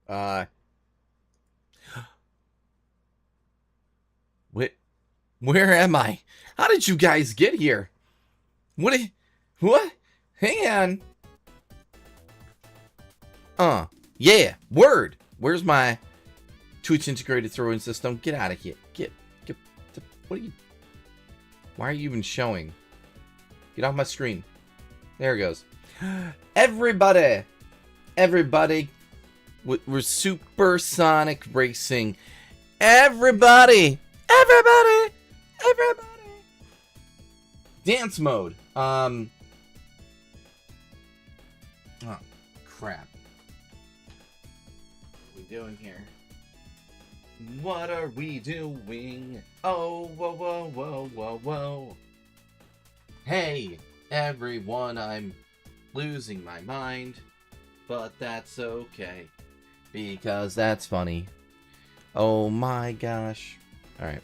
Uh, wh where am I? How did you guys get here? What? What? Hang on. Yeah. Word. Where's my Twitch integrated throw-in system? Get out of here. Get. What are you? Why are you even showing? Get off my screen. There it goes. Everybody. We're supersonic racing. Everybody. Dance mode. Oh, crap. What are we doing here? What are we doing? Oh, whoa. Hey, everyone, I'm losing my mind. But that's okay. Because that's funny. Oh my gosh. Alright.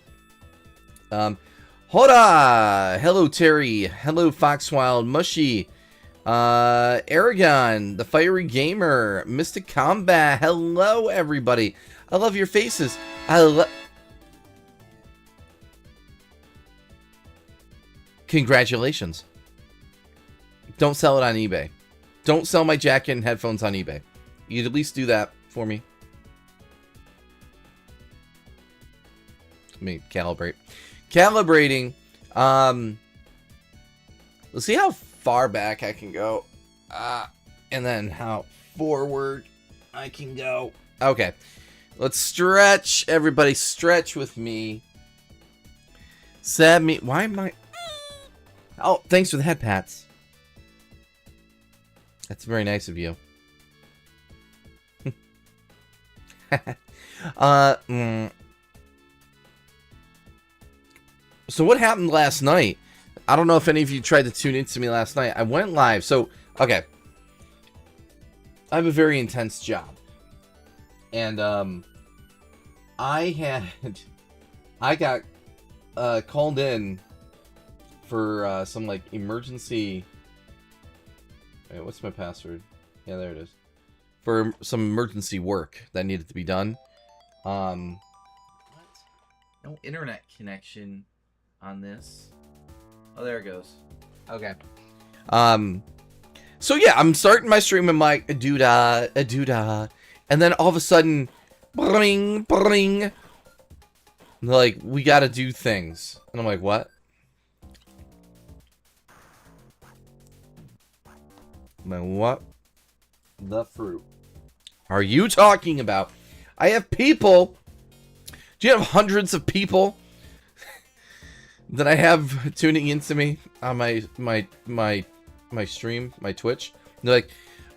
Hoda! Hello, Terry. Hello, Foxwild. Mushy. Aragon. The Fiery Gamer. Mystic Combat. Hello, everybody. I love your faces. Congratulations. Don't sell it on eBay. Don't sell my jacket and headphones on eBay. You'd at least do that for me. Let me calibrate. Calibrating. Let's see how far back I can go. And then how forward I can go. Okay. Let's stretch. Everybody stretch with me. Why am I... Oh, thanks for the head pats. That's very nice of you. So what happened last night? I don't know if any of you tried to tune into me last night. I went live. So, okay. I have a very intense job. And, I got, called in for, some, like, emergency... Wait, what's my password? Yeah, there it is. For some emergency work that needed to be done. What? No internet connection on this. Oh, there it goes. Okay. So yeah, I'm starting my stream and my a-doo-dah, and then all of a sudden, bring. Like, we gotta do things. And I'm like, what? I'm like, what the fruit are you talking about? I have people. Do you have hundreds of people that I have tuning into me on my stream, my Twitch? And they're like,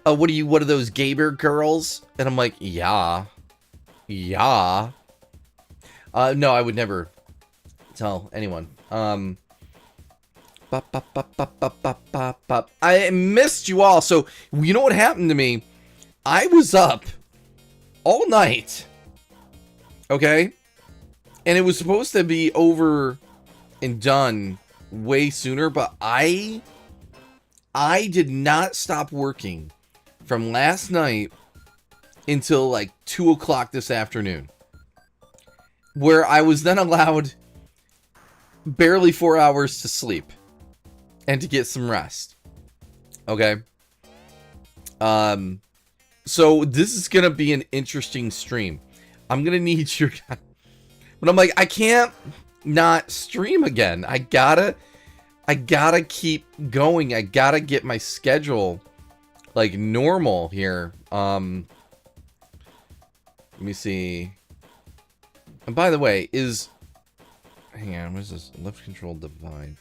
oh, what are those gamer girls? And I'm like, yeah. No, I would never tell anyone. I missed you all. So, you know what happened to me? I was up all night. Okay? And it was supposed to be over and done way sooner, but I did not stop working from last night until like 2 o'clock this afternoon, where I was then allowed barely 4 hours to sleep and to get some rest. Okay. So this is gonna be an interesting stream. I'm gonna need your guys. But I'm like, I can't not stream again. I gotta keep going. I gotta get my schedule like normal here. Let me see. And by the way, hang on, what is this? Left control divine.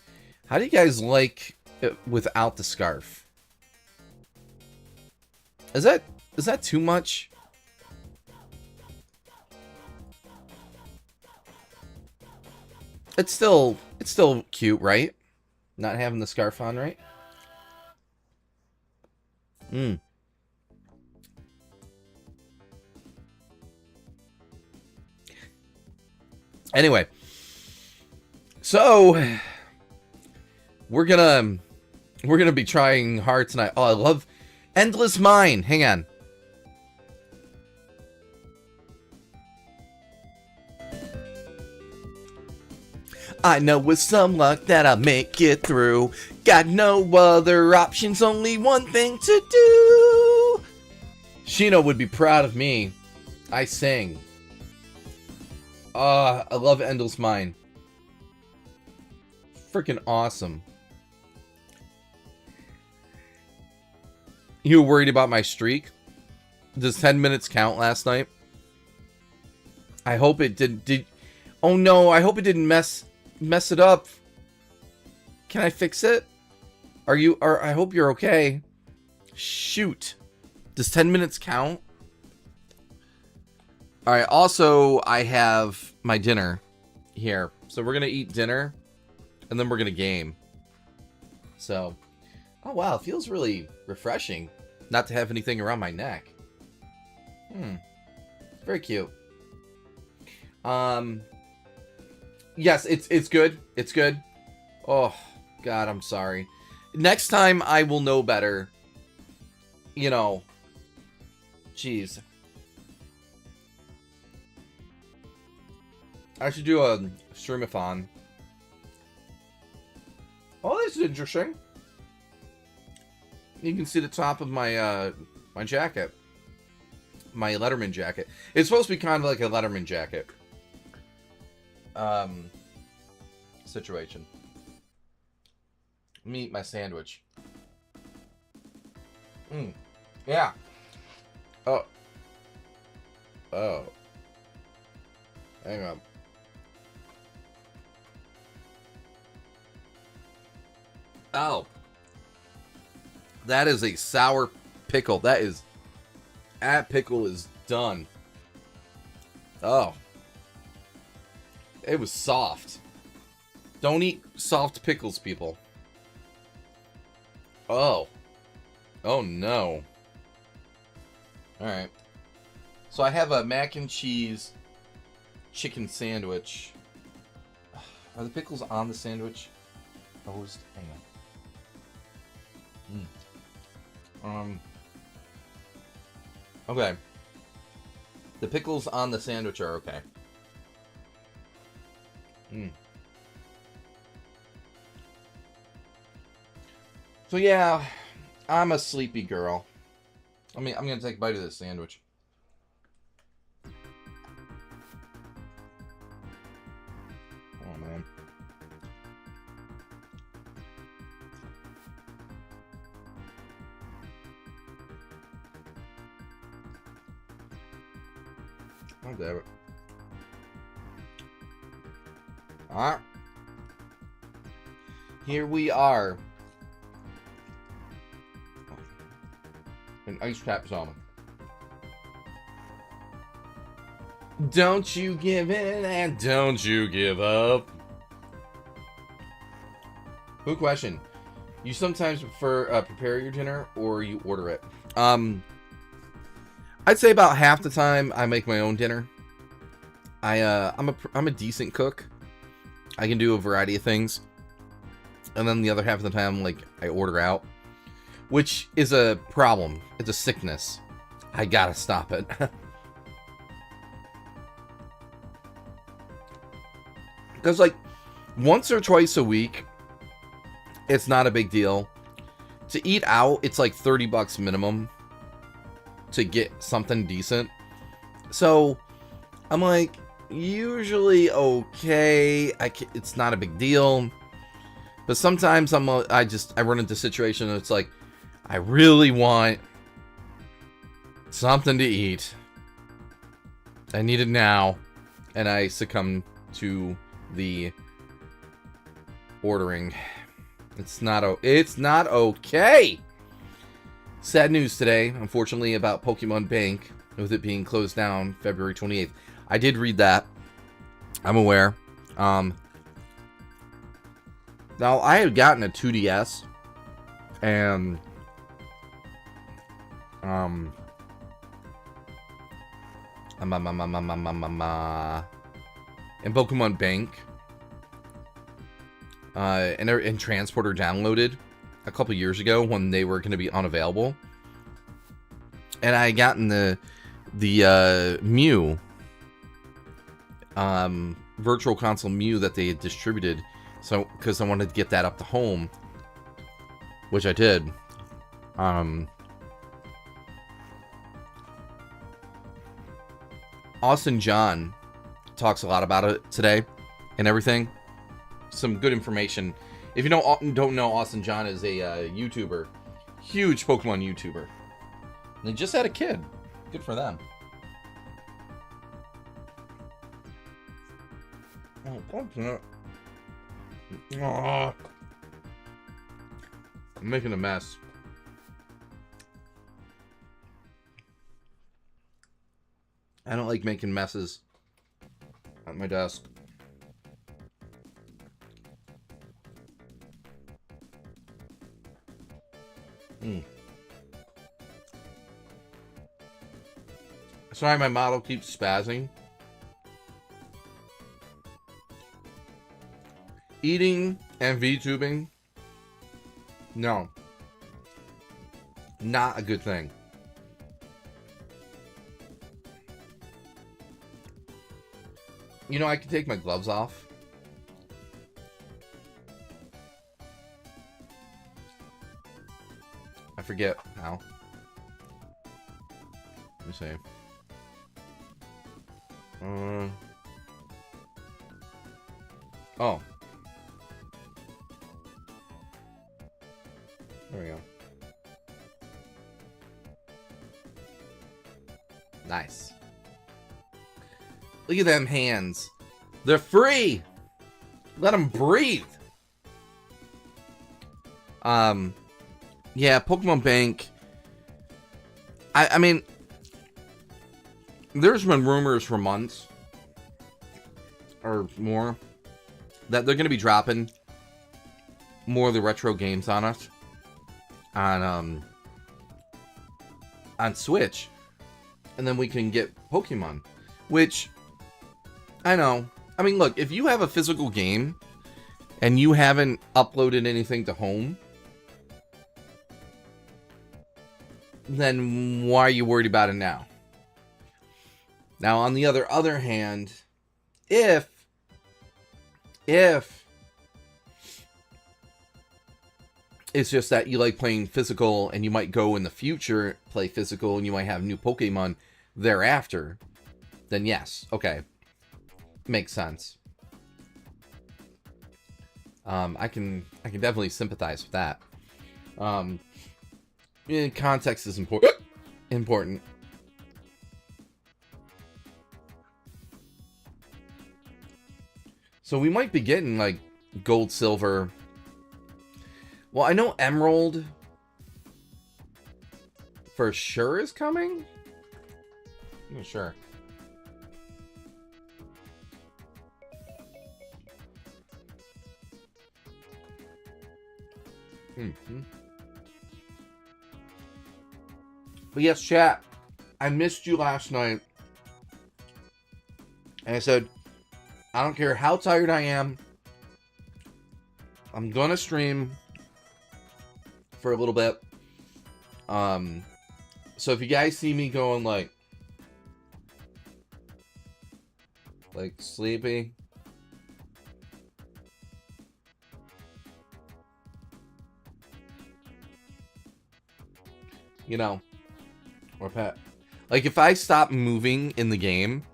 How do you guys like it without the scarf? Is that too much? It's still cute, right? Not having the scarf on, right? Anyway, so we're gonna be trying hard tonight. Oh, I love Endless Mine. Hang on. I know with some luck that I'll make it through. Got no other options, only one thing to do. Shino would be proud of me. I sing. I love Endless Mine. Freaking awesome. You were worried about my streak? Does 10 minutes count last night? I hope it did. Oh no, I hope it didn't mess it up. Can I fix it? I hope you're okay. Shoot. Does 10 minutes count? Alright, also, I have my dinner here. So we're going to eat dinner, and then we're going to game. So, oh wow, it feels really refreshing not to have anything around my neck. Very cute. Yes, it's good. It's good. Oh, God, I'm sorry. Next time I will know better. You know. Jeez. I should do a streamathon. Oh, this is interesting. You can see the top of my my jacket. My Letterman jacket. It's supposed to be kind of like a Letterman jacket. Situation. Let me eat my sandwich. Yeah. Oh. Hang on. Oh. That is a sour pickle. That pickle is done. Oh. It was soft. Don't eat soft pickles, people. Oh. Oh, no. Alright. So I have a mac and cheese chicken sandwich. Are the pickles on the sandwich? Toast? Hang on. Okay. The pickles on the sandwich are okay. So yeah, I'm a sleepy girl. I mean, I'm gonna take a bite of this sandwich. Oh man. Oh damn it. Alright. Here we are. An ice cap salmon. Don't you give in and don't you give up. Good question. You sometimes prepare your dinner or you order it? I'd say about half the time I make my own dinner. I'm a decent cook. I can do a variety of things. And then the other half of the time, like, I order out. Which is a problem. It's a sickness. I gotta stop it. Because, like, once or twice a week, it's not a big deal. To eat out, it's like $30 minimum to get something decent. So, I'm like, usually okay. It's not a big deal. But sometimes I run into a situation and it's like, I really want something to eat. I need it now. And I succumb to the ordering. It's not okay. Sad news today, unfortunately, about Pokemon Bank, with it being closed down February 28th. I did read that. I'm aware. Now, I had gotten a 2DS, and and Pokemon Bank, and Transporter downloaded a couple years ago when they were going to be unavailable, and I had gotten the Mew, Virtual Console Mew that they had distributed. So, because I wanted to get that up to home, which I did. Austin John talks a lot about it today and everything. Some good information. If you don't know, Austin John is a YouTuber, huge Pokemon YouTuber. And they just had a kid. Good for them. Oh, I'm making a mess. I don't like making messes at my desk. Sorry, my model keeps spazzing. Eating and VTubing? No. Not a good thing. You know, I can take my gloves off. I forget how. Let me see. Oh. There we go. Nice. Look at them hands. They're free. Let them breathe. Yeah, Pokemon Bank. I mean, there's been rumors for months or more that they're going to be dropping more of the retro games on us on Switch, and then we can get Pokemon, which I know. I mean, look, if you have a physical game and you haven't uploaded anything to home, then why are you worried about it now? Now, on the other hand, if it's just that you like playing physical and you might go in the future play physical and you might have new Pokemon thereafter, then yes, okay. Makes sense. I can definitely sympathize with that. Context is important. So we might be getting like gold, silver. Well, I know Emerald for sure is coming. I'm not sure. But yes, chat, I missed you last night. And I said, I don't care how tired I am, I'm gonna stream for a little bit. So if you guys see me going like sleepy, you know, or pet. Like if I stop moving in the game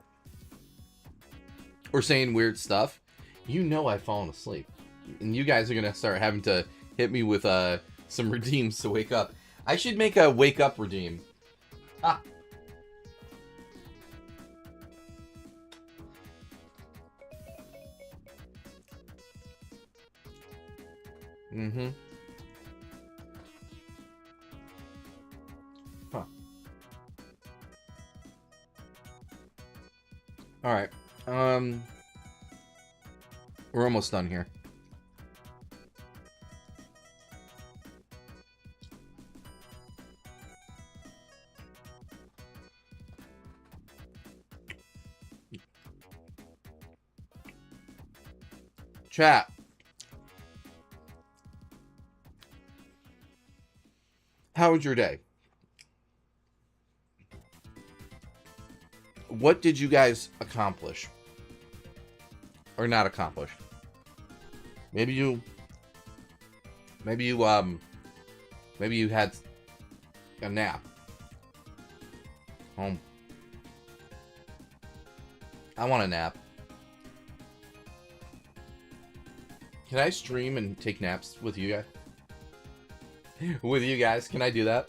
or saying weird stuff, you know I've fallen asleep. And you guys are gonna start having to hit me with some redeems to wake up. I should make a wake up redeem. Ah. Huh. Alright. We're almost done here. Chat. How was your day? What did you guys accomplish? Or not accomplished. Maybe you had a nap. Home. I want a nap. Can I stream and take naps with you guys? With you guys? Can I do that?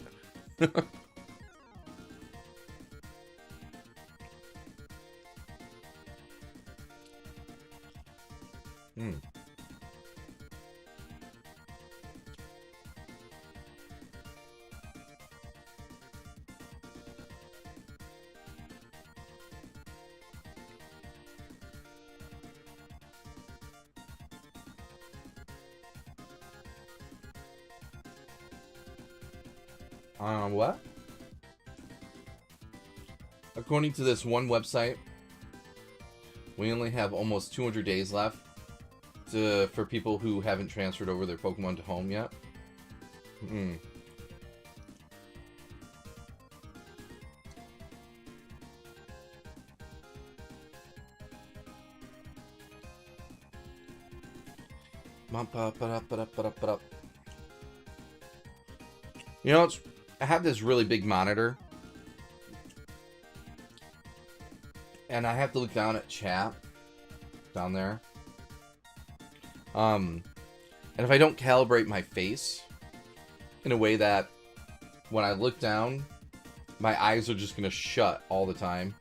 What? According to this one website, we only have almost 200 days left for people who haven't transferred over their Pokemon to home yet. You know, I have this really big monitor, and I have to look down at chat down there. And if I don't calibrate my face in a way that when I look down, my eyes are just gonna shut all the time.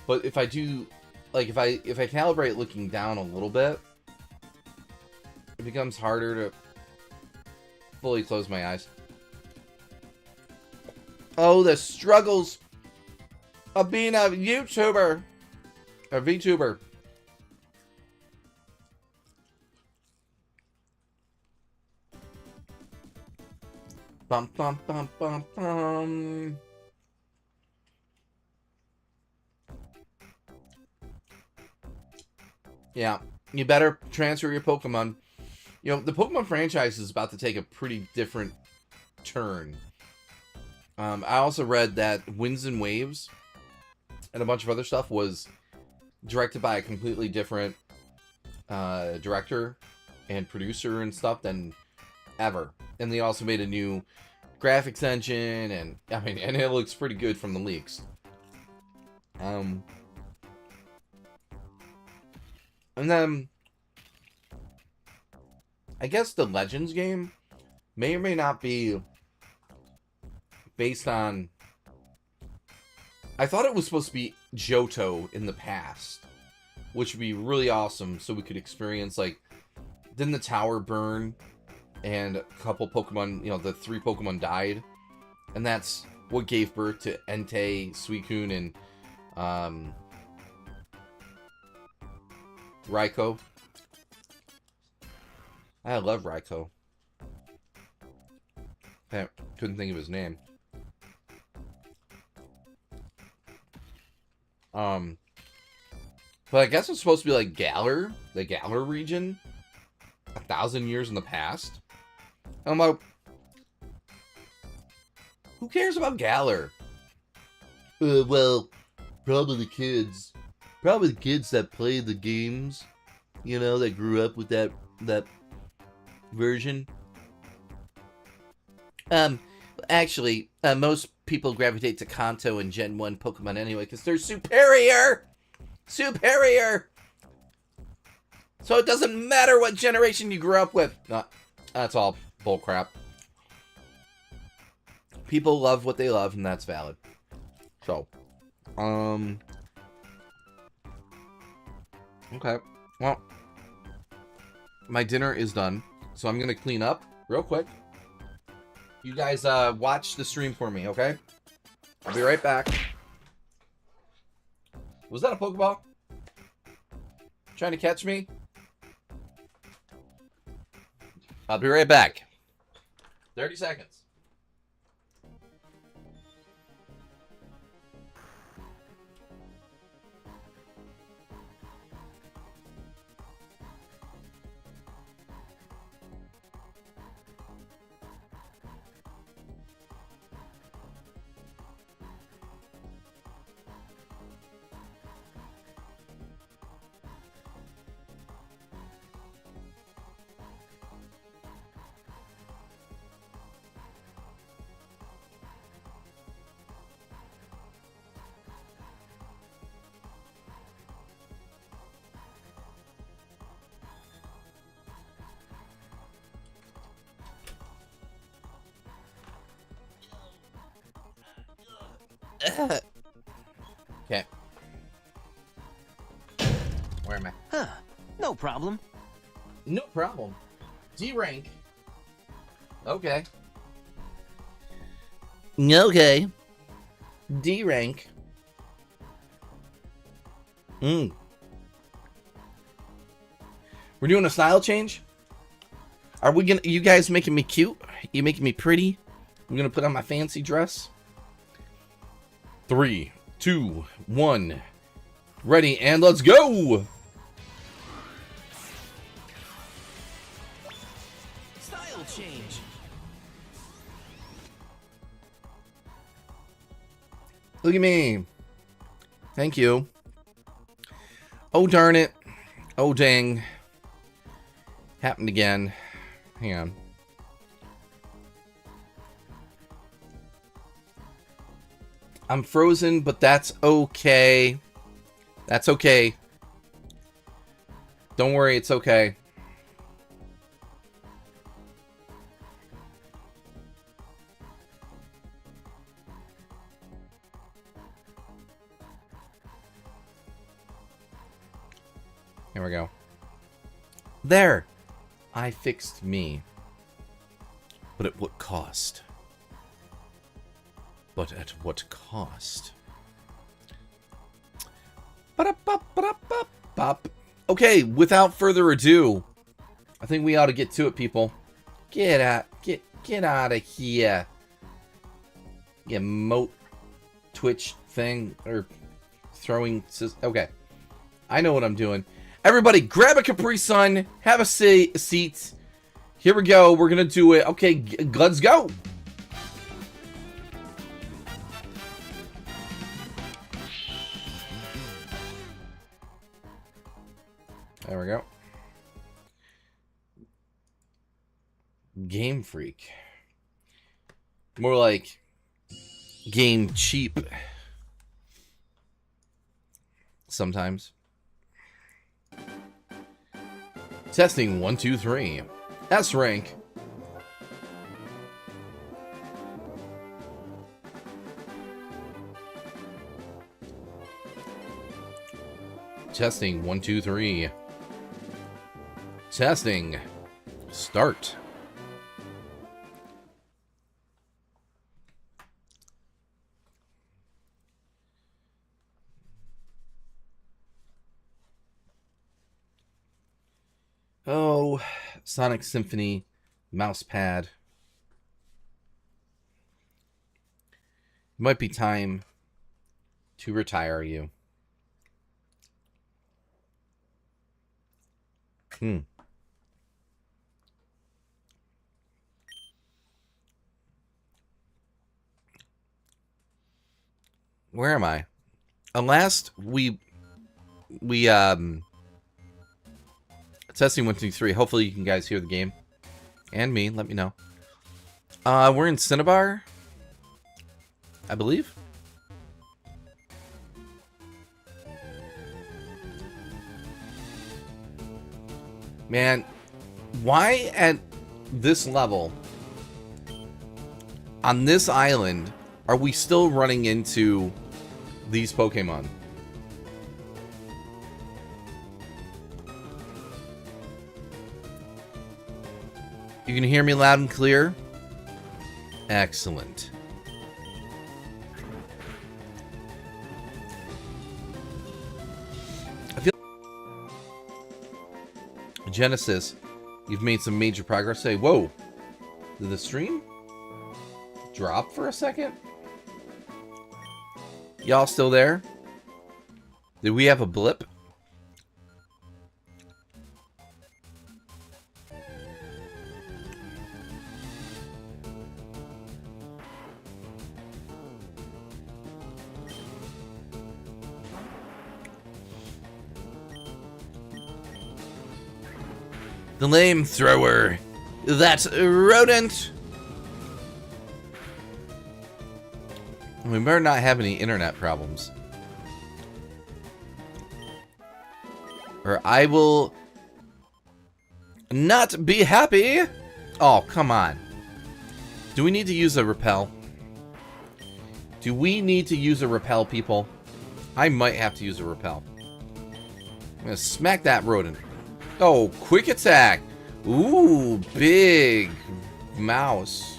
But if I do, like if I calibrate looking down a little bit, it becomes harder to fully close my eyes. Oh, the struggles of being a YouTuber. A VTuber. Bum, bum, bum, bum, bum. Yeah, you better transfer your Pokemon. You know, the Pokemon franchise is about to take a pretty different turn. I also read that Winds and Waves and a bunch of other stuff was directed by a completely different director and producer and stuff than ever. And they also made a new graphics engine, and I mean, and it looks pretty good from the leaks. And then I guess the Legends game may or may not be based on... I thought it was supposed to be Johto in the past, which would be really awesome, so we could experience, like, didn't the tower burn and a couple Pokemon, you know, the 3 Pokemon died, and that's what gave birth to Entei, Suicune, and Raikou. I love Raikou. I couldn't think of his name. But I guess it's supposed to be like Galar, the Galar region, 1,000 years in the past. And I'm like, who cares about Galar? Well, probably the kids. Probably the kids that play the games, you know, that grew up with that version. Actually, most people gravitate to Kanto and Gen 1 Pokemon anyway, because they're superior! Superior! So it doesn't matter what generation you grew up with. No, that's all bullcrap. People love what they love, and that's valid. So, okay. Well, my dinner is done, so I'm going to clean up real quick. You guys watch the stream for me, okay? I'll be right back. Was that a Pokeball? Trying to catch me? I'll be right back. 30 seconds. Okay. Where am I? Huh. No problem. No problem. D rank. Okay. Okay. D rank. We're doing a style change? Are we gonna, you guys making me cute? You making me pretty? I'm gonna put on my fancy dress. 3, 2, 1. Ready, and let's go! Style change. Look at me. Thank you. Oh, darn it. Oh, dang. Happened again. Hang on. I'm frozen, but that's okay. That's okay. Don't worry, it's okay. Here we go. There! I fixed me. But at what cost? But at what cost? Okay, without further ado, I think we ought to get to it, people. Get out of here. You moat Twitch thing or throwing. Okay, I know what I'm doing. Everybody, grab a Capri Sun. Have a seat. Here we go. We're gonna do it. Okay, let's go. There we go. Game Freak. More like Game Cheap. Sometimes. Testing 1, 2, 3. S rank. Testing 1, 2, 3. Testing. Start. Oh, Sonic Symphony mouse pad. Might be time to retire you. Where am I? Last we testing 1, 2, 3. Hopefully you can guys hear the game and me. Let me know. We're in Cinnabar, I believe. Man, why at this level on this island are we still running into these Pokemon? You can hear me loud and clear? Excellent. I feel Genesis, you've made some major progress. Say, whoa, did the stream drop for a second? Y'all still there? Did we have a blip? The flamethrower. That rodent. We better not have any internet problems. Or I will not be happy. Oh, come on. Do we need to use a repel? Do we need to use a repel, people? I might have to use a repel. I'm gonna smack that rodent. Oh, quick attack. Ooh, big mouse.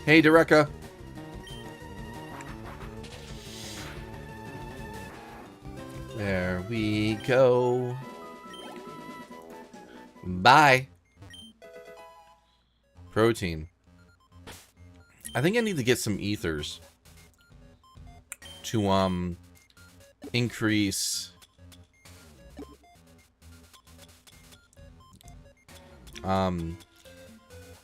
Hey, Dereka. There we go. Bye. Protein. I think I need to get some ethers to increase the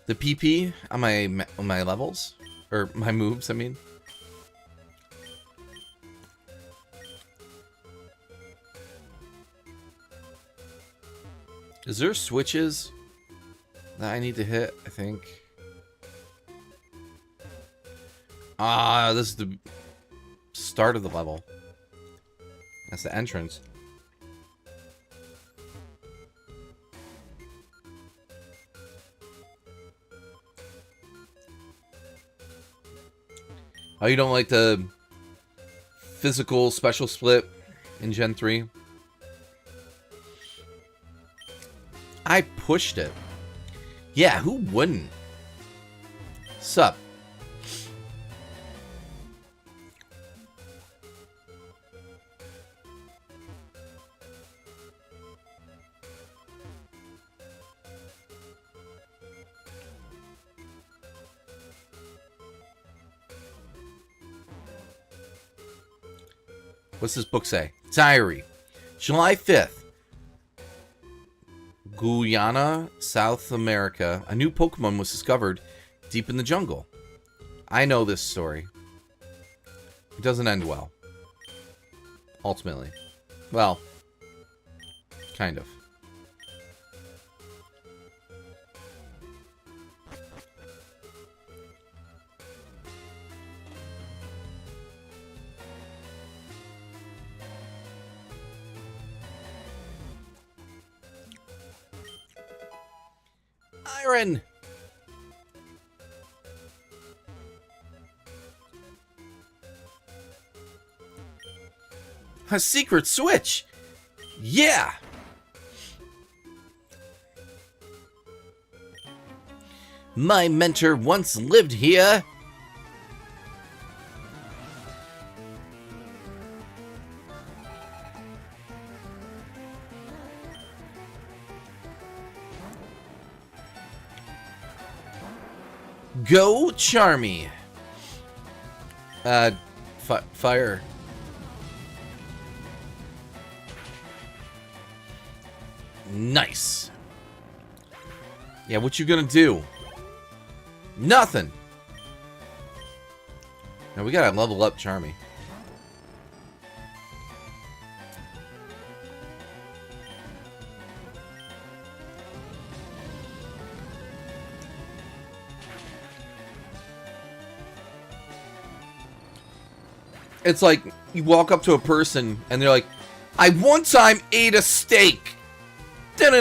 PP on my levels, or my moves, I mean. Is there switches that I need to hit? I think. Ah, this is the start of the level. That's the entrance. Oh, you don't like the physical special split in Gen 3? I pushed it. Yeah, who wouldn't? Sup? What's this book say? Diary. July 5th. Guyana, South America. A new Pokemon was discovered deep in the jungle. I know this story. It doesn't end well. Ultimately. Well, kind of. Iron! A secret switch! Yeah! My mentor once lived here. Go Charmy. Fire. Nice. Yeah, what you gonna do? Nothing. Now we gotta level up Charmy. It's like you walk up to a person and they're like, I one time ate a steak. It's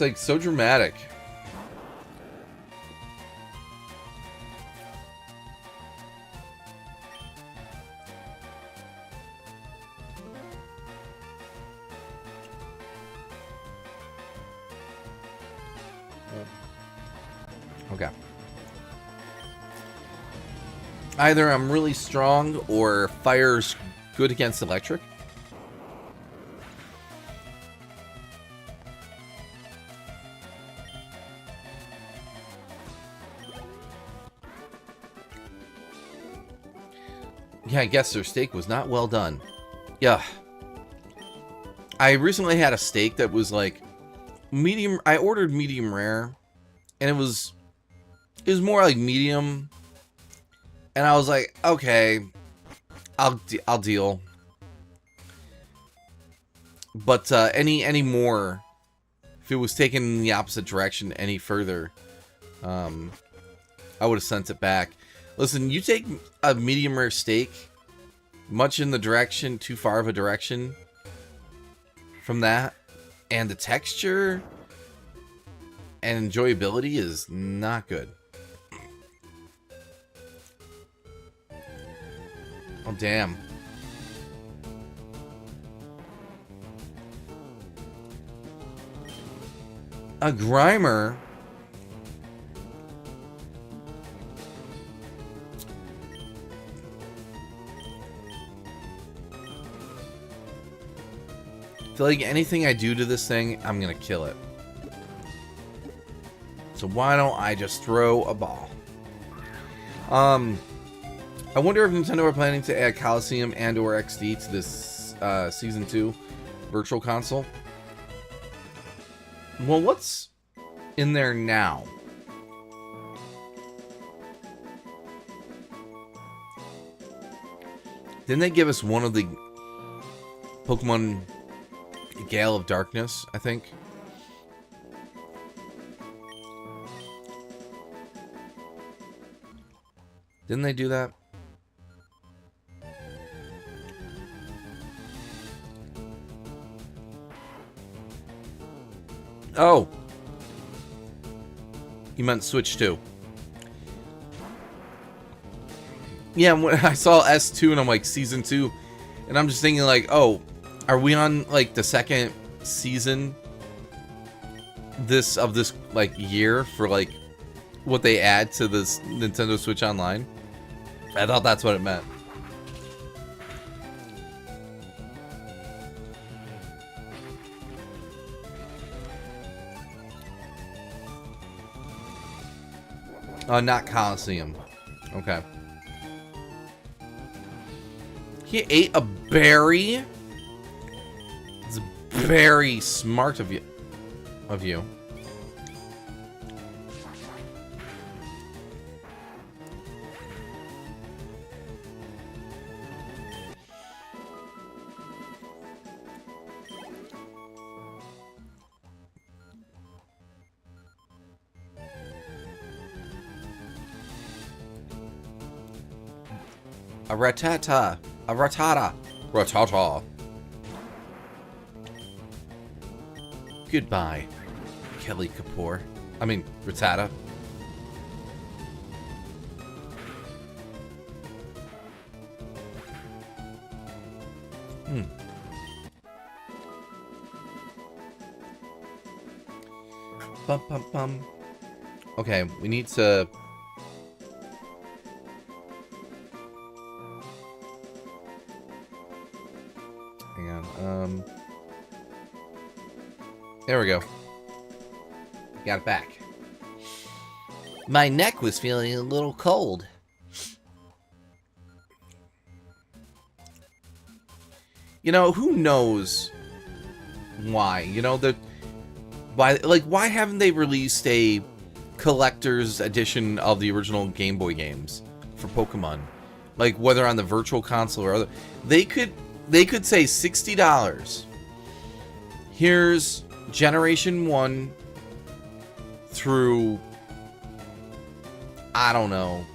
like so dramatic. Okay. Either I'm really strong or fire's good against electric. Yeah, I guess their steak was not well done. Yeah. I recently had a steak that was like medium. I ordered medium rare, and it was more like medium. And I was like, okay, I'll deal. But any more, if it was taken in the opposite direction any further, I would have sent it back. Listen, you take a medium rare steak much in the direction, too far of a direction from that. And the texture and enjoyability is not good. Oh, damn. A Grimer. I feel like anything I do to this thing, I'm gonna kill it. So why don't I just throw a ball? I wonder if Nintendo are planning to add Coliseum and or XD to this Season 2 Virtual Console. Well, what's in there now? Didn't they give us one of the Pokemon Gale of Darkness, I think? Didn't they do that? Oh! You meant Switch 2. Yeah, when I saw S2 and I'm like, Season 2. And I'm just thinking like, oh, are we on like the second season of this like year for like what they add to this Nintendo Switch Online? I thought that's what it meant. Not Coliseum. Okay. He ate a berry? It's very smart of you. A ratata. A ratata. Ratata. Goodbye, Kelly Kapoor. I mean, Ratata. Bum, bum, bum. Okay, we need to... Hang on. There we go. Got it back. My neck was feeling a little cold. You know, who knows why? You know, why haven't they released a collector's edition of the original Game Boy games for Pokemon? Like, whether on the Virtual Console or other, they could say $60. Here's Generation 1 through, I don't know.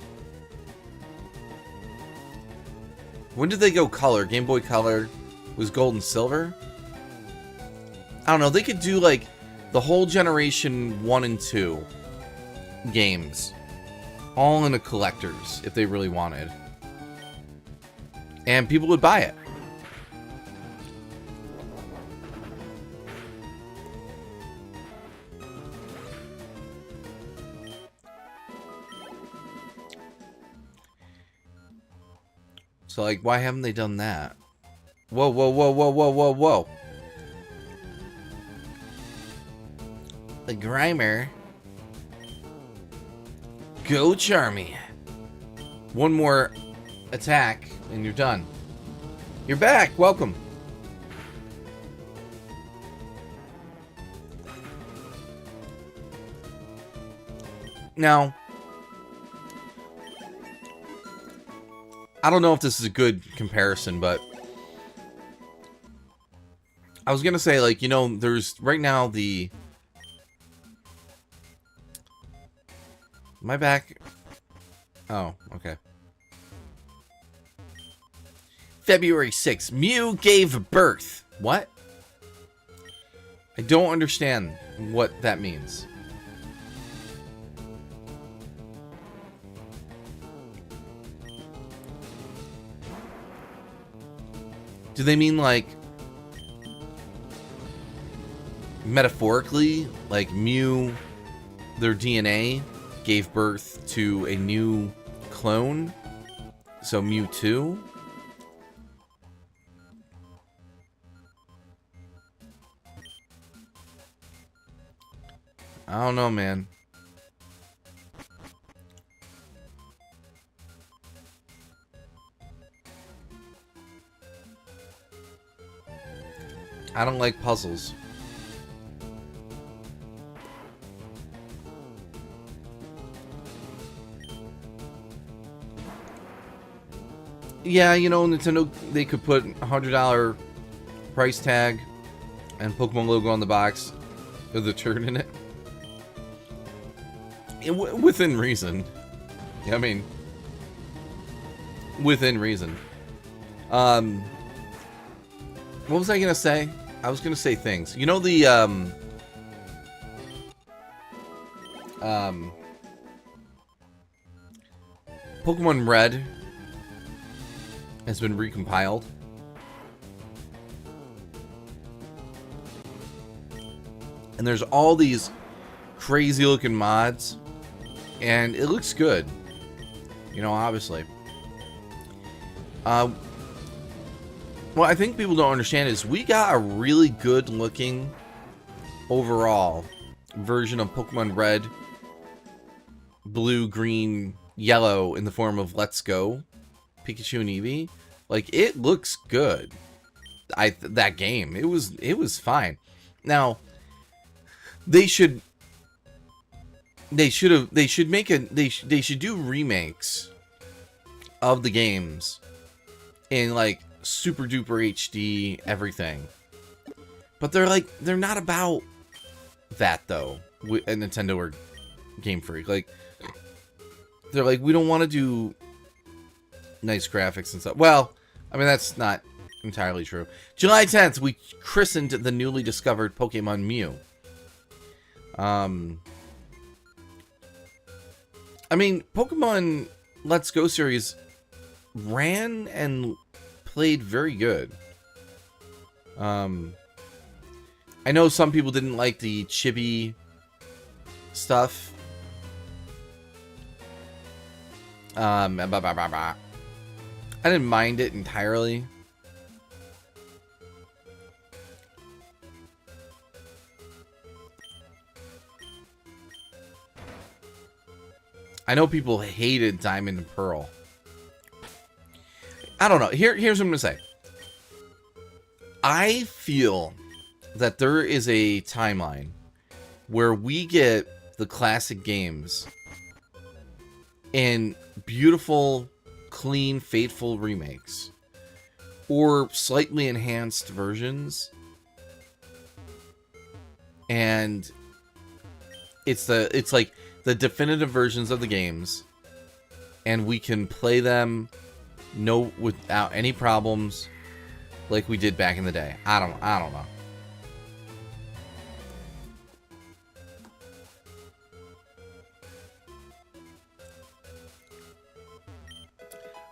When did they go color? Game Boy Color was Gold and Silver? I don't know. They could do like the whole Generation 1 and 2 games all in a collector's if they really wanted. And people would buy it. So, like, why haven't they done that? Whoa, whoa, whoa, whoa, whoa, whoa, whoa. The Grimer. Go Charmy. One more attack, and you're done. You're back. Welcome. Now, I don't know if this is a good comparison, but I was going to say, like, you know, there's right now the... Am I back? Oh, okay. February 6th, Mew gave birth. What? I don't understand what that means. Do they mean like metaphorically, like Mew, their DNA gave birth to a new clone? So Mewtwo? I don't know, man. I don't like puzzles. Yeah, you know, Nintendo, they could put $100 price tag and Pokemon logo on the box with a turd in it. Within reason. I mean, within reason. What was I gonna say? I was gonna say things. You know the Pokemon Red has been recompiled. And there's all these crazy looking mods. And it looks good. You know, obviously. What I think people don't understand is we got a really good looking overall version of Pokemon Red, Blue, Green, Yellow in the form of Let's Go, Pikachu and Eevee. Like, it looks good. That game, it was fine. Now, they should do remakes of the games in like super duper HD everything. But they're not about that though. At Nintendo or Game Freak, like they're like, we don't want to do nice graphics and stuff. Well, I mean, that's not entirely true. July 10th, we christened the newly discovered Pokemon Mew. I mean, Pokemon Let's Go series ran and played very good. I know some people didn't like the chibi stuff. I didn't mind it entirely. I know people hated Diamond and Pearl. I don't know. Here's what I'm going to say. I feel that there is a timeline where we get the classic games in beautiful, clean, faithful remakes or slightly enhanced versions. And it's like the definitive versions of the games, and we can play them without any problems like we did back in the day. I don't know.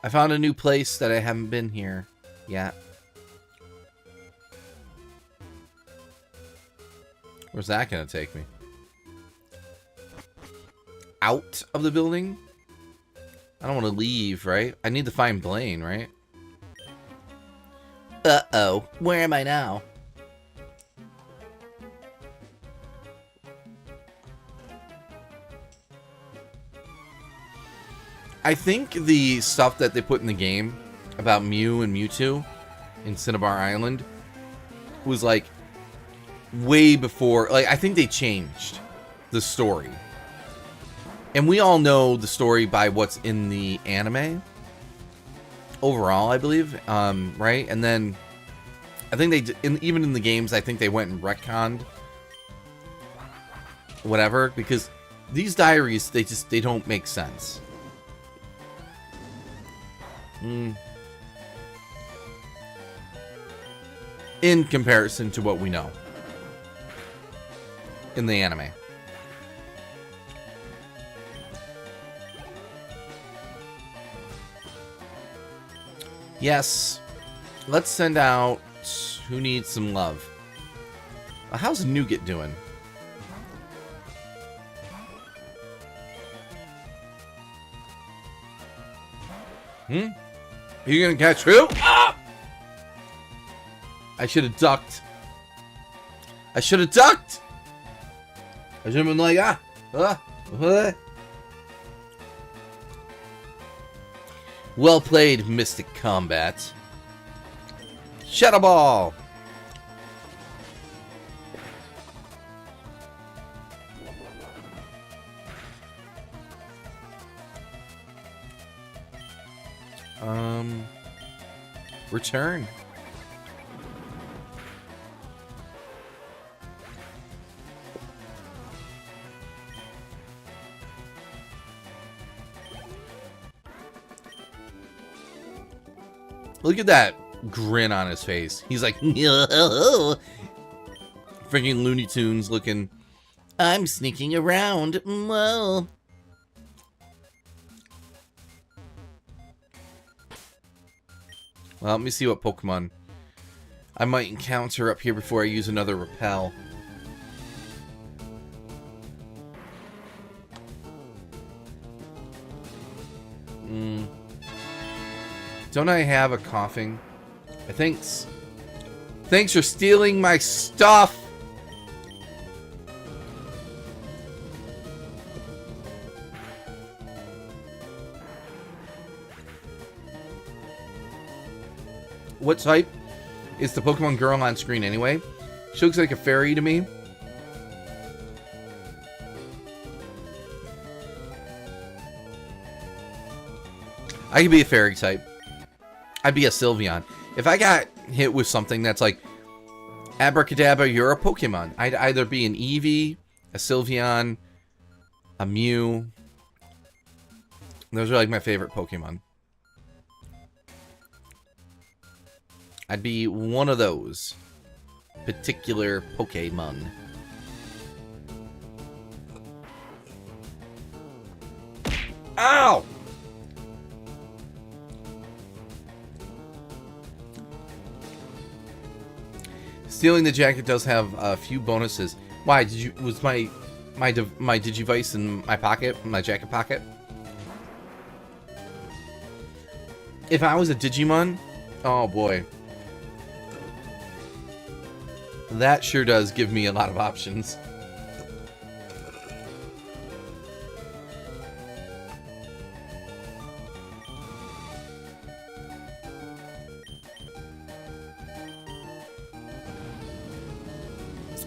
I found a new place that I haven't been here yet. Where's that gonna take me? Out of the building? I don't want to leave, right? I need to find Blaine, right? Uh-oh. Where am I now? I think the stuff that they put in the game about Mew and Mewtwo in Cinnabar Island was like way before. Like, I think they changed the story. And we all know the story by what's in the anime. Overall, I believe. Right? And then I think even in the games, I think they went and retconned whatever, because these diaries, they don't make sense. in comparison to what we know in the anime. Yes, let's send out who needs some love. How's Nougat doing? Are you gonna catch who? Ah! I should have ducked. I should have ducked. I should have been like, Well played, Mystic Combat. Shadow Ball. Return. Look at that grin on his face. He's like, freaking Looney Tunes looking. I'm sneaking around. Whoa. Well, let me see what Pokemon I might encounter up here before I use another repel. Don't I have a coughing? Thanks for stealing my stuff. What type is the Pokemon girl on screen anyway? She looks like a fairy to me. I could be a fairy type. I'd be a Sylveon. If I got hit with something that's like, Abracadabra, you're a Pokemon, I'd either be an Eevee, a Sylveon, a Mew. Those are like my favorite Pokemon. I'd be one of those particular Pokemon. Ow! Stealing the jacket does have a few bonuses. Why did you? Was my Digivice in my pocket, my jacket pocket? If I was a Digimon, oh boy, that sure does give me a lot of options.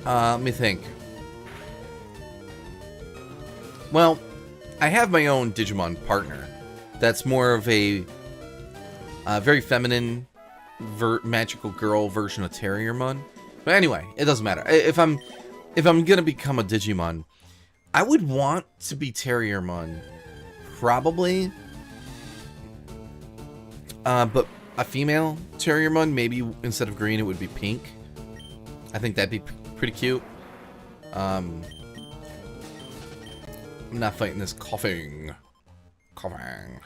Let me think. Well, I have my own Digimon partner. That's more of a very feminine, magical girl version of Terriermon. But anyway, it doesn't matter. If I'm gonna become a Digimon, I would want to be Terriermon, probably. But a female Terriermon, maybe instead of green, it would be pink. I think that'd be pretty cute. I'm not fighting this coughing. Coughing.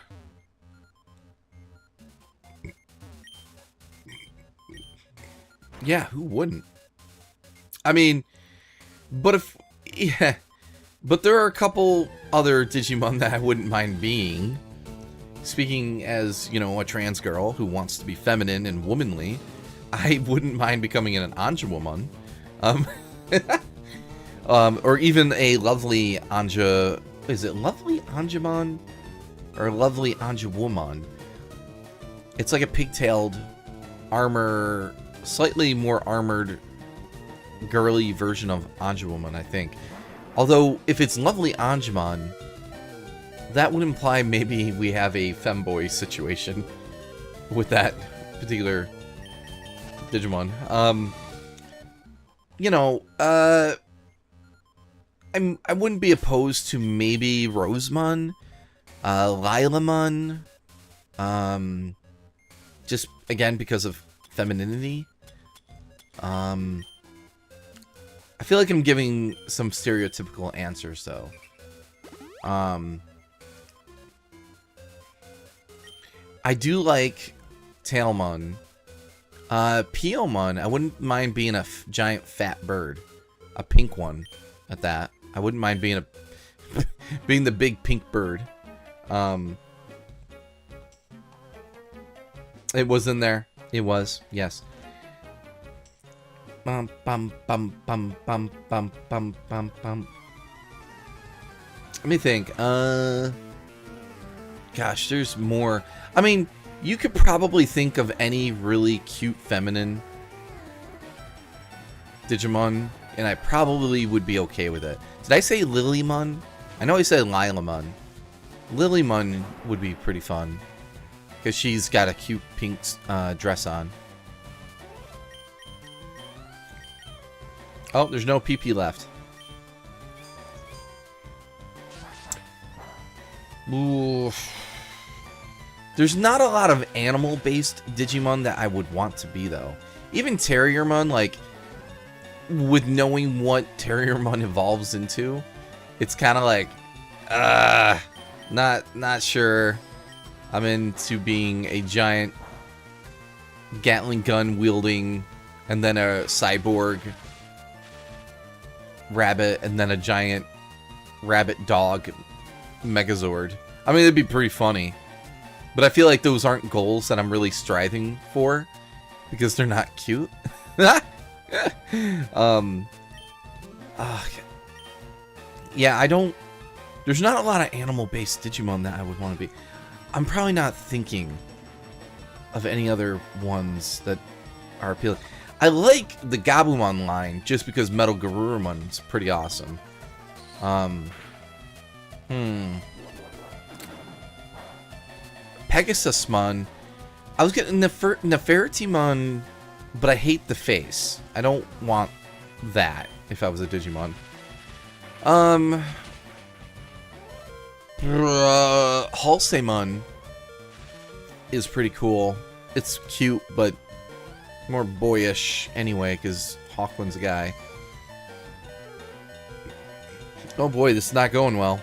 Yeah, who wouldn't? I mean, but there are a couple other Digimon that I wouldn't mind being. Speaking as, you know, a trans girl who wants to be feminine and womanly, I wouldn't mind becoming an Anjumon. Or even a lovely Anja... Is it lovely Anjumon? Or lovely Anjumon? It's like a pigtailed armor... Slightly more armored, girly version of Anjumon, I think. Although, if it's lovely Anjumon, that would imply maybe we have a femboy situation with that particular Digimon. You know, I wouldn't be opposed to maybe Rosemon, Lilamon, just again because of femininity. I feel like I'm giving some stereotypical answers, though. I do like Tailmon. Peomon, I wouldn't mind being a giant fat bird. A pink one, at that. I wouldn't mind being being the big pink bird. It was in there. It was, yes. Bum bum bum bum bum bum bum bum bum. Let me think. Gosh, there's more. I mean, you could probably think of any really cute feminine Digimon, and I probably would be okay with it. Did I say Lilymon? I know I said Lilamon. Lilymon would be pretty fun, because she's got a cute pink dress on. Oh, there's no PP left. Ooh. There's not a lot of animal-based Digimon that I would want to be, though. Even Terriermon, like, with knowing what Terriermon evolves into, it's kind of like, not sure I'm into being a giant Gatling gun wielding, and then a cyborg rabbit, and then a giant rabbit dog Megazord. I mean, it'd be pretty funny. But I feel like those aren't goals that I'm really striving for, because they're not cute. Yeah, I don't... There's not a lot of animal-based Digimon that I would want to be. I'm probably not thinking of any other ones that are appealing. I like the Gabumon line, just because Metal Garurumon's pretty awesome. Pegasusmon. I was getting Nefertimon, but I hate the face. I don't want that if I was a Digimon. Halsemon is pretty cool. It's cute, but more boyish anyway, because Hawkman's a guy. Oh boy, this is not going well.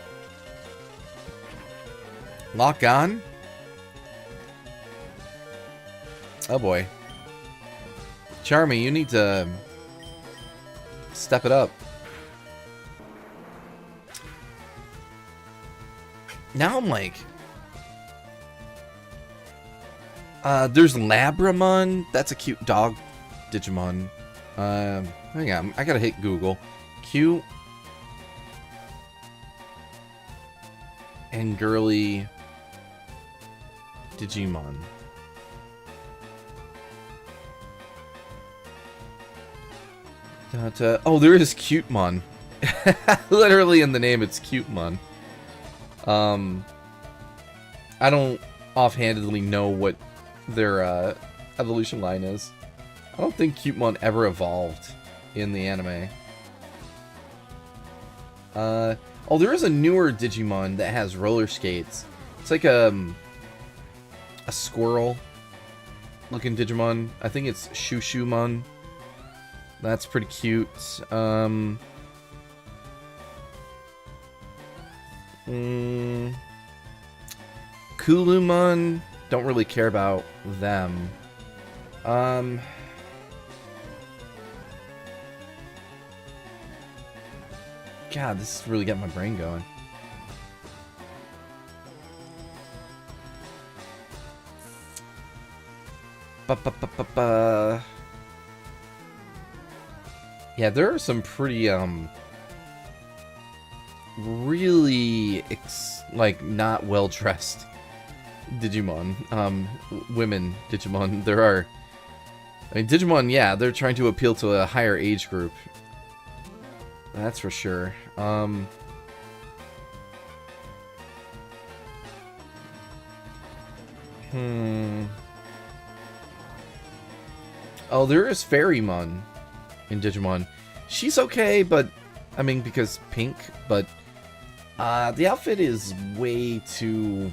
Lock on? Oh boy. Charmy, you need to step it up. Now I'm like... there's Labramon. That's a cute dog Digimon. Hang on, I gotta hit Google. Cute and girly Digimon. Oh, there is Cutemon. Literally in the name, it's Cutemon. I don't offhandedly know what their evolution line is. I don't think Cutemon ever evolved in the anime. Oh, there is a newer Digimon that has roller skates. It's like a squirrel looking Digimon. I think it's Shushumon. That's pretty cute. Kulumon, don't really care about them. God, this is really getting my brain going. Yeah, there are some pretty, really, like, not well-dressed Digimon. Women Digimon. There are... I mean, Digimon, yeah, they're trying to appeal to a higher age group. That's for sure. Oh, there is Fairymon in Digimon. She's okay, but I mean, because pink, but the outfit is way too...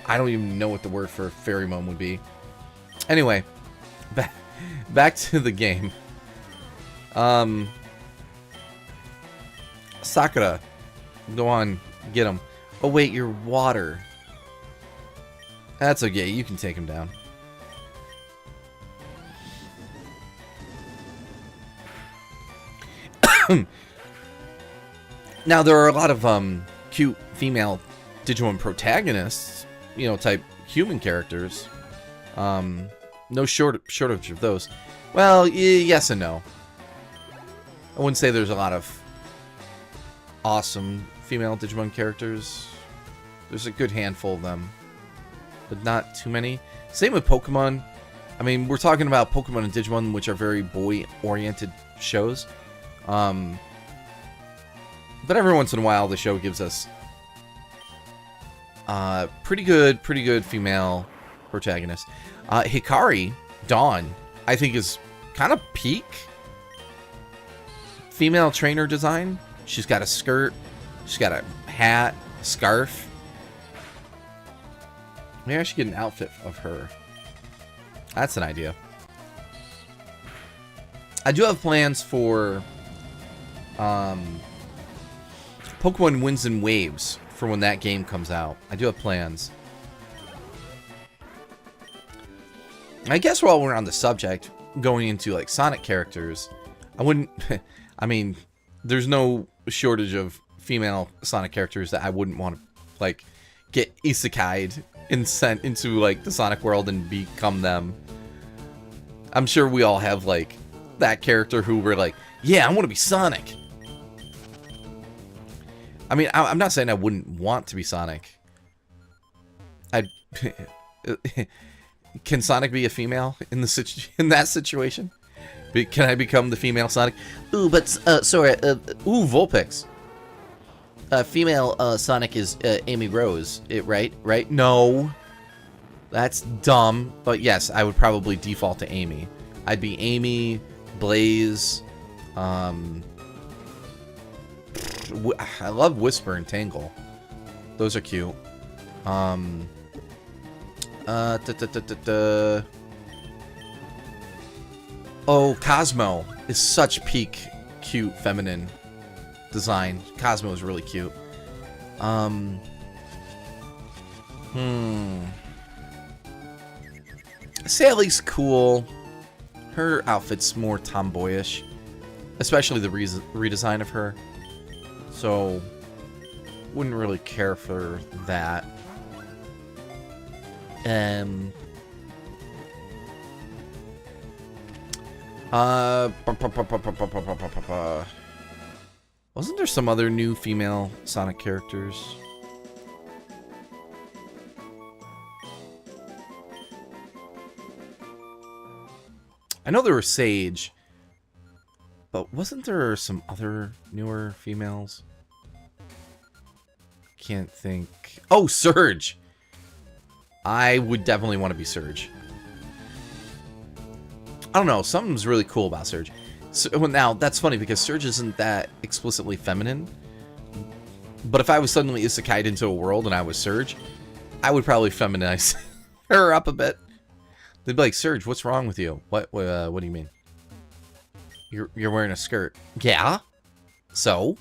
I don't even know what the word for Fairymon would be. Anyway, back to the game. Sakura, go on, get him. Oh wait, you're water. That's okay, you can take him down. Now there are a lot of cute female Digimon protagonists, you know, type human characters. No shortage of those. Well, yes and no. I wouldn't say there's a lot of awesome female Digimon characters. There's a good handful of them, but not too many. Same with Pokemon. I mean, we're talking about Pokemon and Digimon, which are very boy-oriented shows. But every once in a while, the show gives us pretty good female protagonist. Hikari Dawn, I think, is kind of peak female trainer design. She's got a skirt, she's got a hat, a scarf. Maybe I should get an outfit of her. That's an idea. I do have plans for Pokemon Winds and Waves for when that game comes out. I do have plans. I guess while we're on the subject, going into like Sonic characters, I wouldn't... I mean, there's no shortage of female Sonic characters that I wouldn't want to, like, get isekai'd and sent into, like, the Sonic world and become them. I'm sure we all have, like, that character who we're like, yeah, I want to be Sonic. I mean, I'm not saying I wouldn't want to be Sonic. Can Sonic be a female in that situation? Can I become the female Sonic? Ooh, but sorry. Vulpix. Female Sonic is Amy Rose. Right? Right? No, that's dumb. But yes, I would probably default to Amy. I'd be Amy, Blaze. I love Whisper and Tangle. Those are cute. Oh, Cosmo is such peak cute feminine design. Cosmo is really cute. Sally's cool. Her outfit's more tomboyish, especially the redesign of her. So, wouldn't really care for that. Wasn't there some other new female Sonic characters? I know there were Sage, but wasn't there some other newer females? Can't think. Oh, Surge! I would definitely want to be Surge. I don't know, something's really cool about Surge. So, well, now, that's funny because Surge isn't that explicitly feminine. But if I was suddenly isekai'd into a world and I was Surge, I would probably feminize her up a bit. They'd be like, Surge, what's wrong with you? What do you mean? You're wearing a skirt. Yeah? So?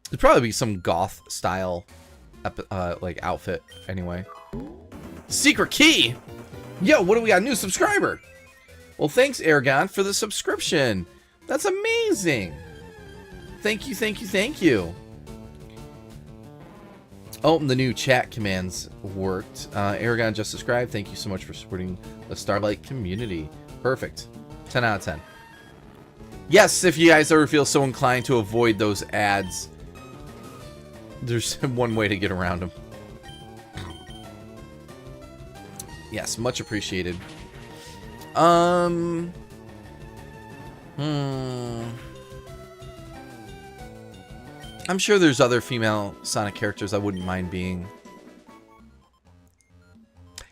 There'd probably be some goth style like outfit anyway. Secret key! Yo, what do we got? New subscriber! Well, thanks, Aragon, for the subscription. That's amazing. Thank you, thank you, thank you. Oh, and the new chat commands worked. Aragon just subscribed. Thank you so much for supporting the Starlight community. Perfect. 10 out of 10. Yes, if you guys ever feel so inclined to avoid those ads, there's one way to get around them. Yes, much appreciated. I'm sure there's other female Sonic characters I wouldn't mind being.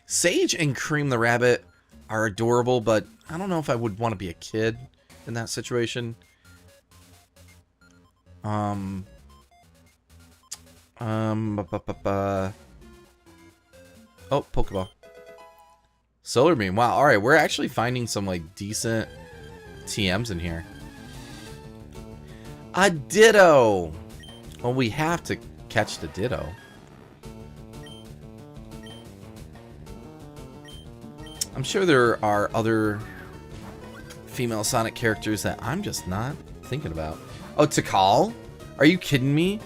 Sage and Cream the Rabbit are adorable, but I don't know if I would want to be a kid in that situation. Oh, Pokeball. Solar Beam. Wow. All right, we're actually finding some like decent TMs in here. A Ditto. Well, we have to catch the Ditto. I'm sure there are other female Sonic characters that I'm just not thinking about. Oh, Tikal? Are you kidding me?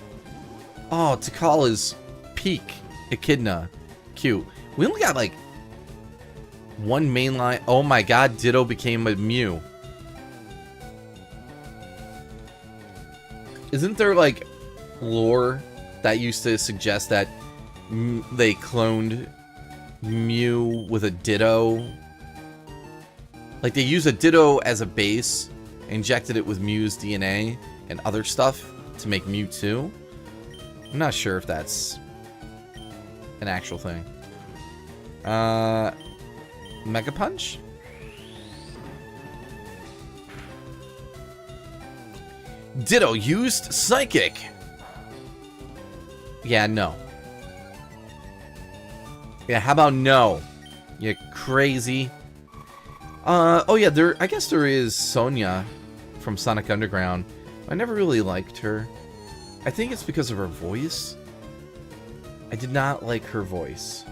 Oh, Tikal is peak Echidna. Cute. We only got like one main line. Oh my god, Ditto became a Mew. Isn't there like lore that used to suggest that they cloned Mew with a Ditto? Like they used a Ditto as a base, injected it with Mew's DNA and other stuff to make Mewtwo. I'm not sure if that's an actual thing. Mega Punch? Ditto used Psychic. Yeah, no. Yeah, how about no? You crazy. Oh yeah, I guess there is Sonya from Sonic Underground. I never really liked her. I think it's because of her voice. I did not like her voice.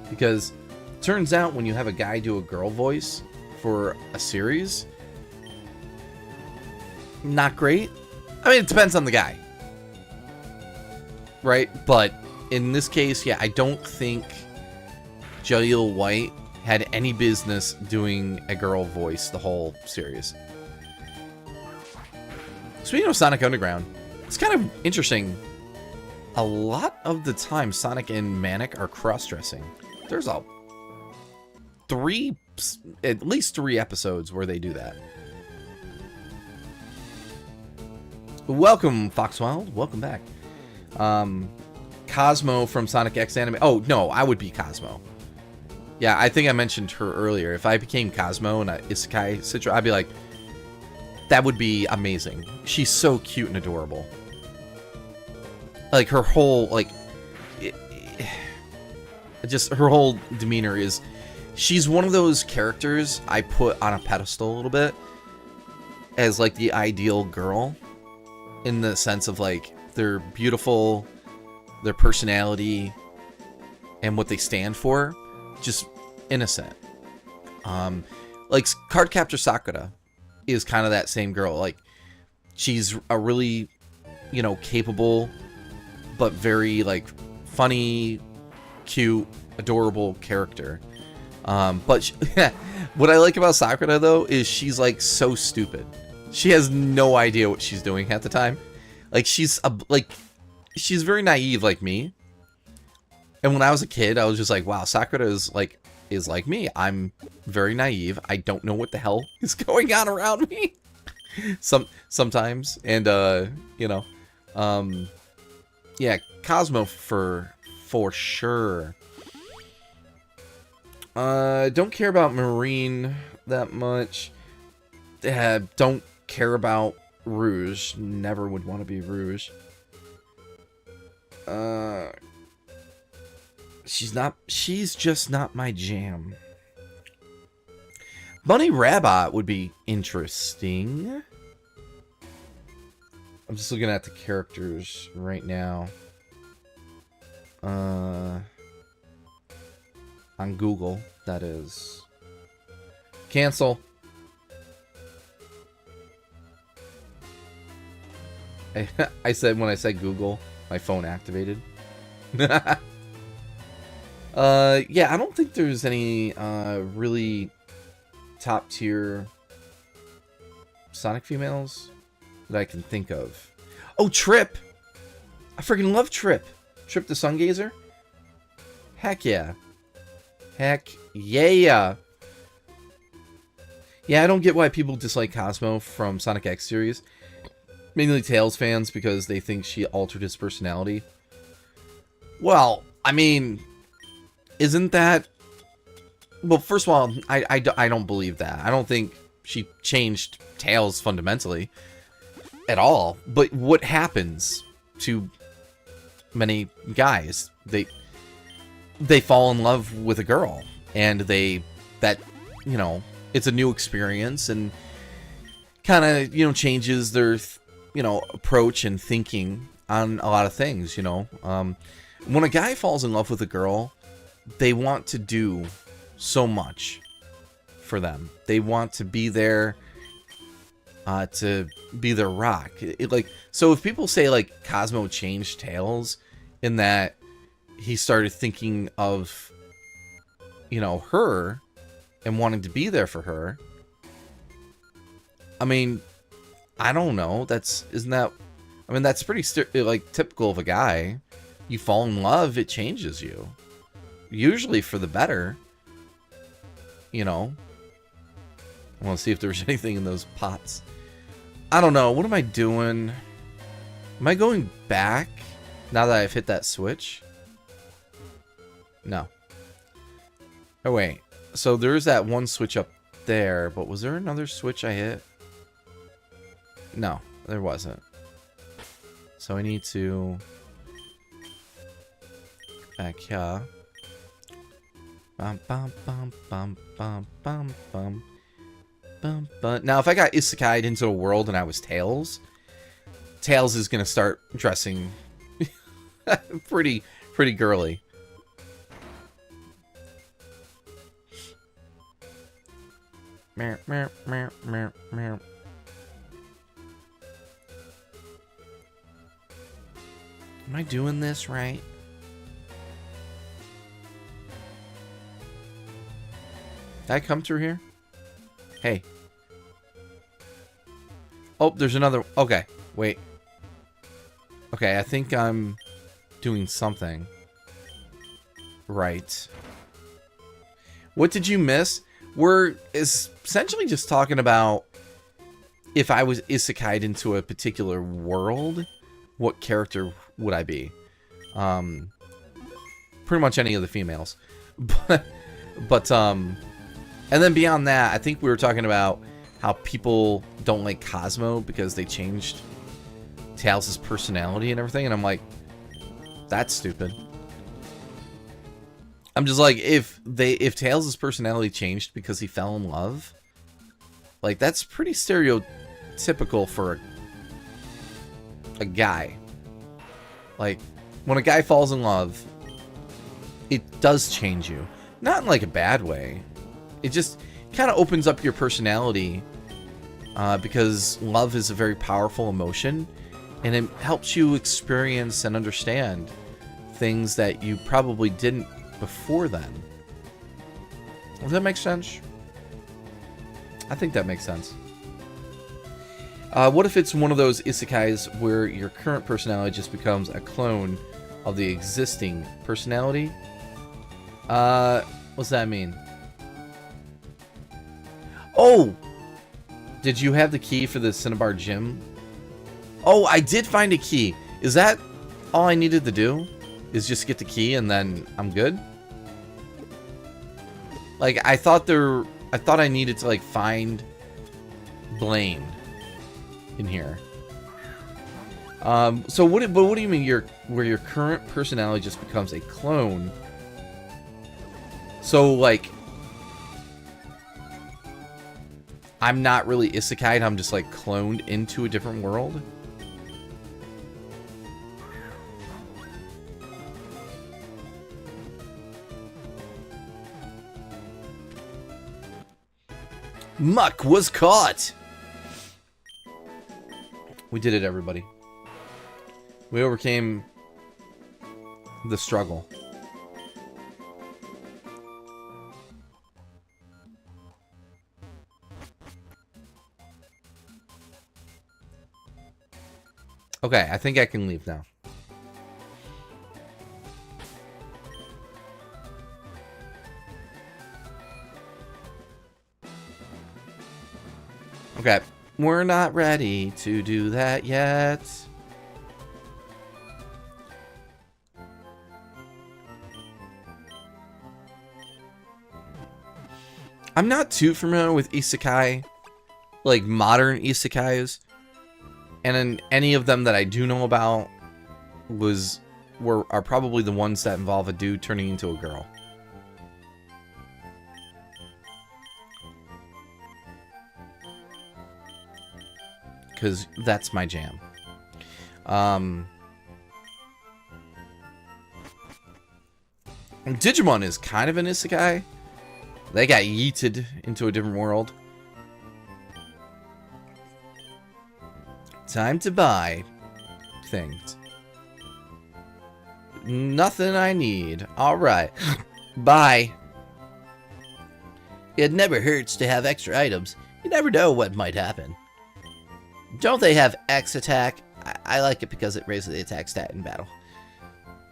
Because turns out when you have a guy do a girl voice for a series, not great. I mean, it depends on the guy. Right? But in this case, yeah, I don't think Jaleel White had any business doing a girl voice the whole series. Speaking of Sonic Underground, it's kind of interesting. A lot of the time, Sonic and Manic are cross-dressing. There's at least three episodes where they do that. Welcome, Foxwild. Welcome back. Cosmo from Sonic X Anime. Oh, no, I would be Cosmo. Yeah, I think I mentioned her earlier. If I became Cosmo and Isekai Citra, I'd be like, that would be amazing. She's so cute and adorable. Like, her whole, like, just her whole demeanor is, she's one of those characters I put on a pedestal a little bit as, like, the ideal girl. In the sense of, like, they're beautiful, their personality, and what they stand for. Just innocent. Like, Cardcaptor Sakura is kind of that same girl. Like, she's a really, you know, capable, but very, like, funny, cute, adorable character. But what I like about Sakura, though, is she's, like, so stupid. She has no idea what she's doing at the time. Like, she's very naive like me. And when I was a kid, I was just like, wow, Sakura is like me. I'm very naive. I don't know what the hell is going on around me. Sometimes. And you know. Yeah, Cosmo for sure. Don't care about Marine that much. Don't care about Rouge. Never would want to be Rouge. She's just not my jam. Bunny Rabbit would be interesting. I'm just looking at the characters right now. On Google, that is. Cancel. I said when I said Google, my phone activated. Yeah, I don't think there's any really top tier Sonic females that I can think of. Oh, Trip! I freaking love Trip. Trip the Sungazer? Heck yeah. Heck yeah. Yeah, I don't get why people dislike Cosmo from Sonic X series. Mainly Tails fans because they think she altered his personality. Well, I mean, isn't that... Well, first of all, I don't believe that. I don't think she changed Tails fundamentally at all. But what happens to many guys? They fall in love with a girl and they that, you know, it's a new experience and kind of, you know, changes their, you know, approach and thinking on a lot of things, you know. When a guy falls in love with a girl, they want to do so much for them. They want to be there, to be their rock. Like, so if people say like Cosmo changed Tails in that he started thinking of, you know, her and wanting to be there for her, I mean, I don't know. Isn't that, I mean, that's pretty like typical of a guy. You fall in love, it changes you. Usually for the better. You know. I want to see if there's anything in those pots. I don't know. What am I doing? Am I going back now that I've hit that switch? No. Oh, wait. So there's that one switch up there, but was there another switch I hit? No, there wasn't. So I need to... back here. Bum, bum, bum, bum, bum, bum, bum. Bum, bum. Now, if I got isekai'd into a world and I was Tails, Tails is going to start dressing pretty girly. Meow, meow, meow, meow, meow. Am I doing this right? Did I come through here? Hey. Oh, there's another. Okay, wait. Okay, I think I'm doing something right. What did you miss? We're essentially just talking about if I was isekai'd into a particular world, what character would I be? Pretty much any of the females. But and then beyond that, I think we were talking about how people don't like Cosmo because they changed Tails' personality and everything, and I'm like, that's stupid. I'm just like, if Tails' personality changed because he fell in love, like, that's pretty stereotypical for a guy. Like, when a guy falls in love, it does change you. Not in, like, a bad way. It just kind of opens up your personality, because love is a very powerful emotion, and it helps you experience and understand things that you probably didn't before then. Does that make sense? I think that makes sense. What if it's one of those isekais where your current personality just becomes a clone of the existing personality? What's that mean? Oh! Did you have the key for the Cinnabar Gym? Oh, I did find a key. Is that all I needed to do? Is just get the key and then I'm good? Like, I thought I needed to, like, find Blaine in here. So what do you mean where your current personality just becomes a clone? So, like, I'm not really isekai'd, I'm just, like, cloned into a different world? Muck was caught! We did it, everybody. We overcame the struggle. Okay, I think I can leave now. Okay, we're not ready to do that yet. I'm not too familiar with isekai, like modern isekais, and in any of them that I do know about are probably the ones that involve a dude turning into a girl. because that's my jam. Digimon is kind of an isekai. They got yeeted into a different world. Time to buy things. Nothing I need. Alright. Bye. It never hurts to have extra items. You never know what might happen. Don't they have X attack? I like it because it raises the attack stat in battle.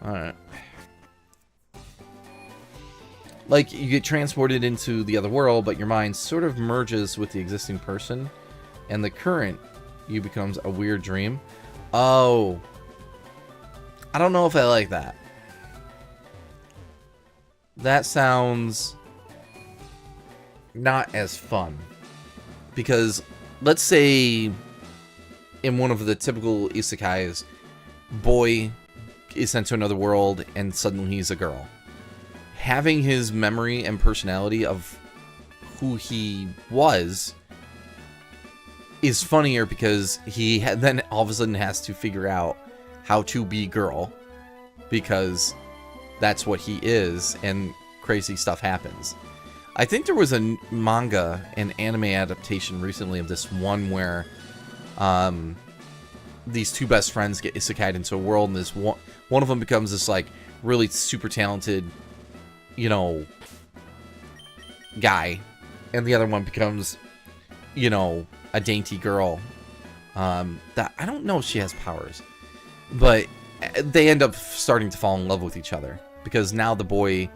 Alright. Like, you get transported into the other world, but your mind sort of merges with the existing person, and the current you becomes a weird dream. Oh. I don't know if I like that. That sounds not as fun. Because, let's say, in one of the typical isekais, boy is sent to another world, and suddenly he's a girl. Having his memory and personality of who he was is funnier because he then all of a sudden has to figure out how to be girl because that's what he is, and crazy stuff happens. I think there was a manga and anime adaptation recently of this one where these two best friends get isekai'd into a world, and this one of them becomes this like really super talented, you know, guy, and the other one becomes, you know, a dainty girl. That I don't know if she has powers, but they end up starting to fall in love with each other because now the boy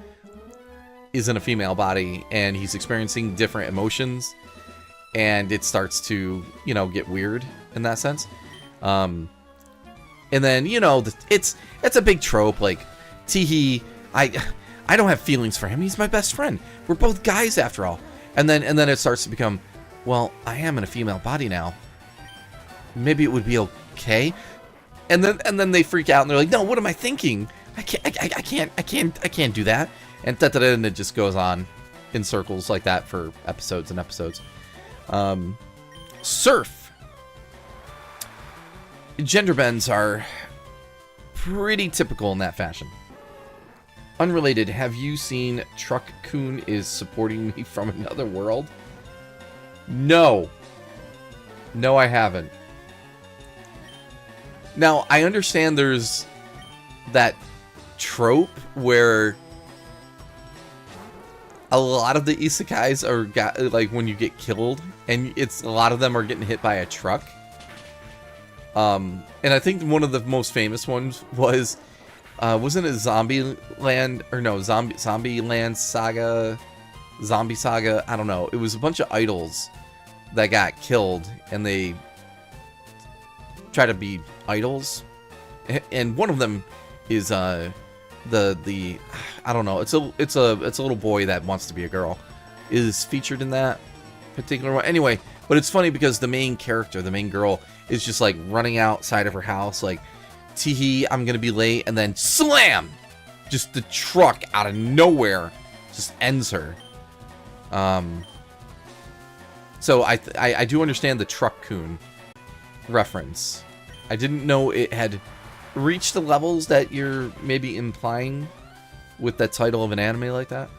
is in a female body and he's experiencing different emotions, and it starts to, you know, get weird in that sense. And then, you know, it's a big trope like Teehee, I don't have feelings for him. He's my best friend. We're both guys after all. And then it starts to become, well, I am in a female body now. Maybe it would be okay. And then they freak out and they're like, no, what am I thinking? I can't do that. And and it just goes on in circles like that for episodes and episodes. Surf. Gender bends are pretty typical in that fashion. Unrelated, have you seen Truck-kun is supporting me from another world? No. No, I haven't. Now, I understand there's that trope where a lot of the isekais are like when you get killed, and a lot of them are getting hit by a truck. And I think one of the most famous ones was, wasn't it Zombie Land, or no, Zombie Land Saga, Zombie Saga, I don't know. It was a bunch of idols that got killed, and they try to be idols, and one of them is the I don't know. It's a little boy that wants to be a girl, is featured in that particular one. Anyway, but it's funny because the main character, the main girl, is just like running outside of her house, like, Teehee, I'm gonna be late, and then slam! Just the truck out of nowhere just ends her. So I do understand the Truck-kun reference. I didn't know it had reached the levels that you're maybe implying with that title of an anime like that.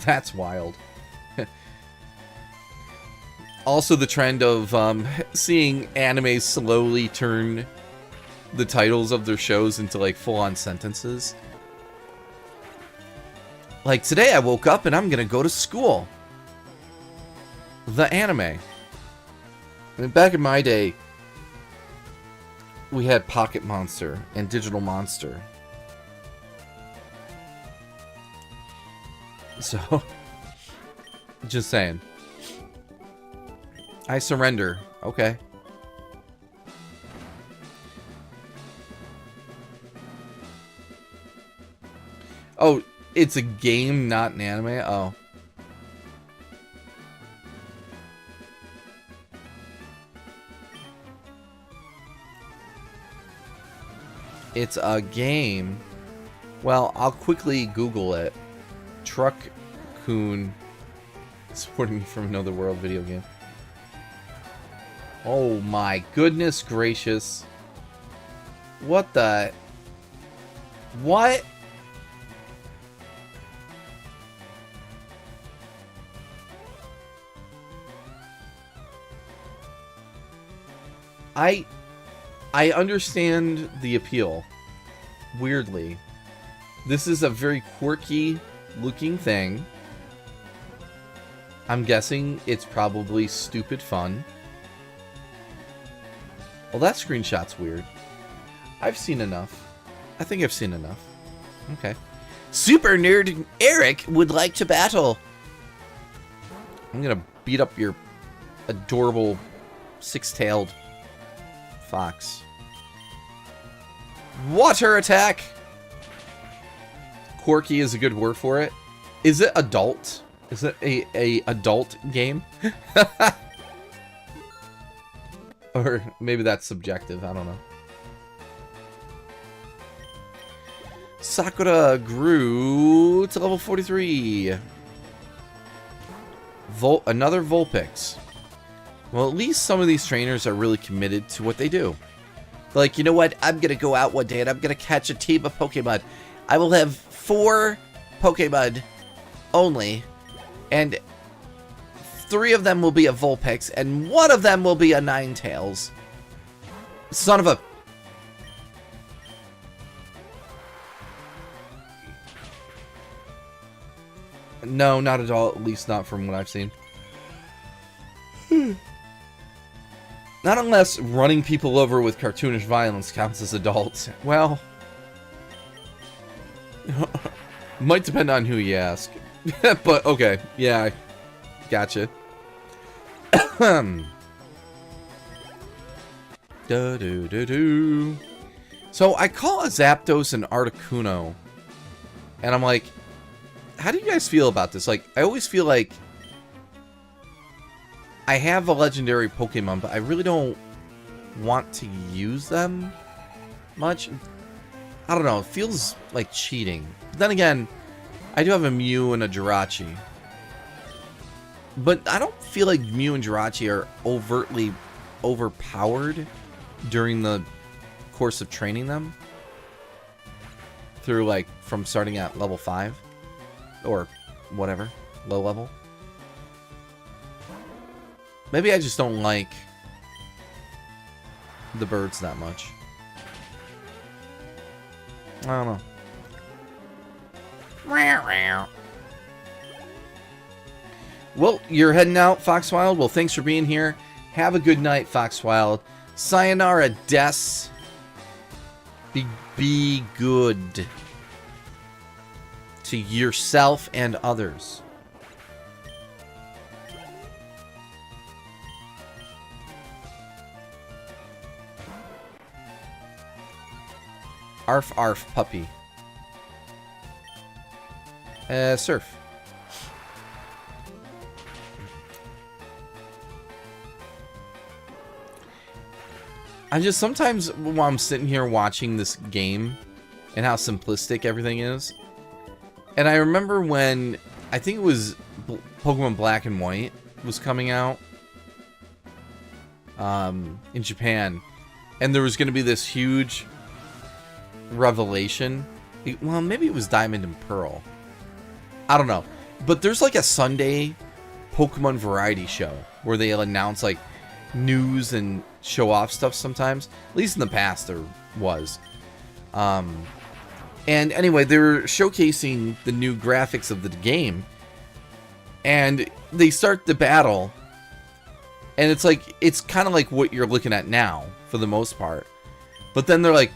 That's wild. Also, the trend of seeing anime slowly turn the titles of their shows into like full-on sentences. Like, today I woke up and I'm gonna go to school. The anime. I mean, back in my day, we had Pocket Monster and Digital Monster. So, just saying. I surrender. Okay. Oh, it's a game, not an anime? Oh. It's a game. Well, I'll quickly Google it. Truck-kun Supporting me from another world video game. Oh my goodness gracious. What the... What? I understand the appeal. Weirdly. This is a very quirky looking thing. I'm guessing it's probably stupid fun. Well, that screenshot's weird. I've seen enough. I think I've seen enough. Okay. Super Nerd Eric would like to battle. I'm gonna beat up your adorable six-tailed fox. Water attack! Quirky is a good word for it. Is it adult? Is it a adult game? Or maybe that's subjective, I don't know. Sakura grew to level 43. Another Vulpix. Well, at least some of these trainers are really committed to what they do. Like, you know what? I'm going to go out one day and I'm going to catch a team of Pokemon. I will have 4 Pokemon only. And 3 of them will be a Vulpix. And 1 of them will be a Ninetales. Son of a... No, not at all. At least not from what I've seen. Not unless running people over with cartoonish violence counts as adult. Well... might depend on who you ask. But, okay. Yeah, gotcha. So, I call a Zapdos an Articuno. And I'm like... How do you guys feel about this? Like, I always feel like I have a legendary Pokemon, but I really don't want to use them much. I don't know. It feels like cheating. But then again, I do have a Mew and a Jirachi. But I don't feel like Mew and Jirachi are overtly overpowered during the course of training them. Through, like, from starting at level 5. Or whatever. Low level. Maybe I just don't like the birds that much. I don't know. Well, you're heading out, Foxwild. Well, thanks for being here. Have a good night, Foxwild. Sayonara, Des. Be good to yourself and others. Arf, arf, puppy. Surf. I just sometimes while I'm sitting here watching this game and how simplistic everything is, and I remember when I think it was Pokemon Black and White was coming out in Japan, and there was going to be this huge revelation. Well, maybe it was Diamond and Pearl. I don't know. But there's like a Sunday Pokemon variety show where they announce like news and show off stuff sometimes. At least in the past there was. And anyway, they were showcasing the new graphics of the game. And they start the battle. And it's like, it's kind of like what you're looking at now, for the most part. But then they're like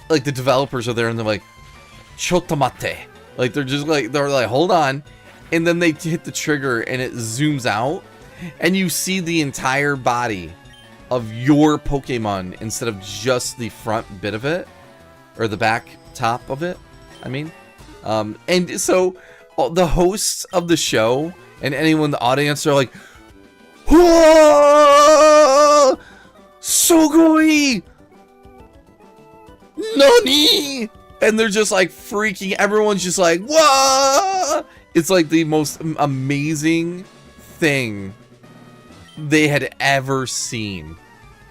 the developers are there and they're like, Chotomate. Like they're like, hold on. And then they hit the trigger and it zooms out. And you see the entire body of your Pokemon instead of just the front bit of it. Or the back top of it, I mean. And so the hosts of the show and anyone in the audience are like, whoa! Sugoi! Nani? And they're just like freaking, everyone's just like, whoa! It's like the most amazing thing they had ever seen.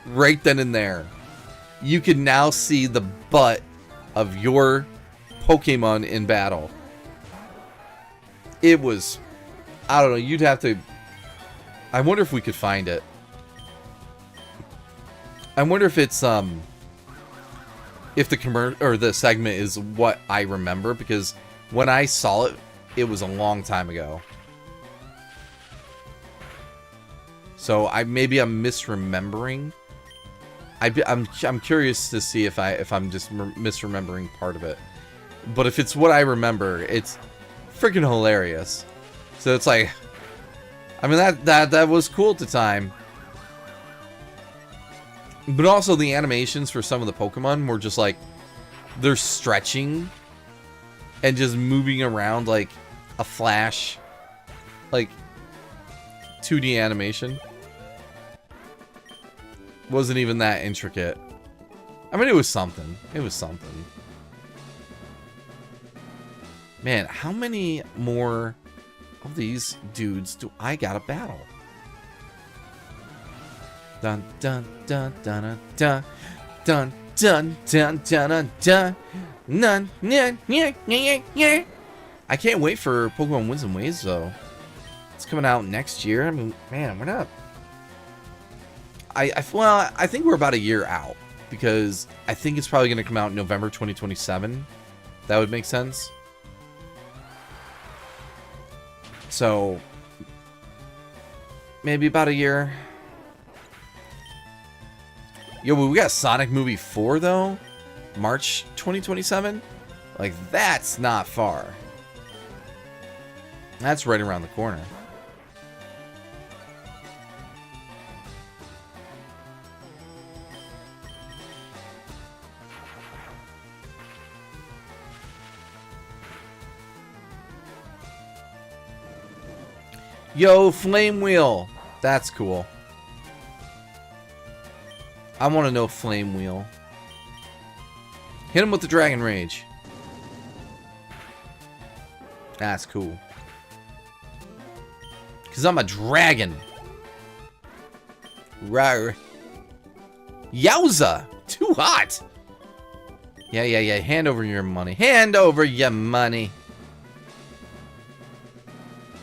Right then and there. You can now see the butt of your Pokemon in battle. It was... I don't know, you'd have to... I wonder if we could find it. I wonder if it's, if the segment is what I remember, because when I saw it, it was a long time ago. So maybe I'm misremembering. I'm curious to see if I'm just misremembering part of it. But if it's what I remember, it's freaking hilarious. So it's like, I mean, that was cool at the time. But also the animations for some of the Pokemon were just like, they're stretching and just moving around like a Flash, like 2D animation. Wasn't even that intricate. I mean, it was something. It was something. Man, how many more of these dudes do I gotta battle? Dun dun dun dun dun dun dun dun dun dun dun. I can't wait for Pokemon Winds and Waves though. It's coming out next year. I mean, man, we're not. Well, I think we're about a year out, because I think it's probably going to come out in November 2027. That would make sense. So, maybe about a year. Yo, we got Sonic Movie 4, though. March 2027. Like, that's not far. That's right around the corner. Yo, Flame Wheel. That's cool. I want to know Flame Wheel. Hit him with the Dragon Rage. That's cool. Because I'm a dragon. Rawr. Yowza. Too hot. Yeah. Hand over your money. Hand over your money.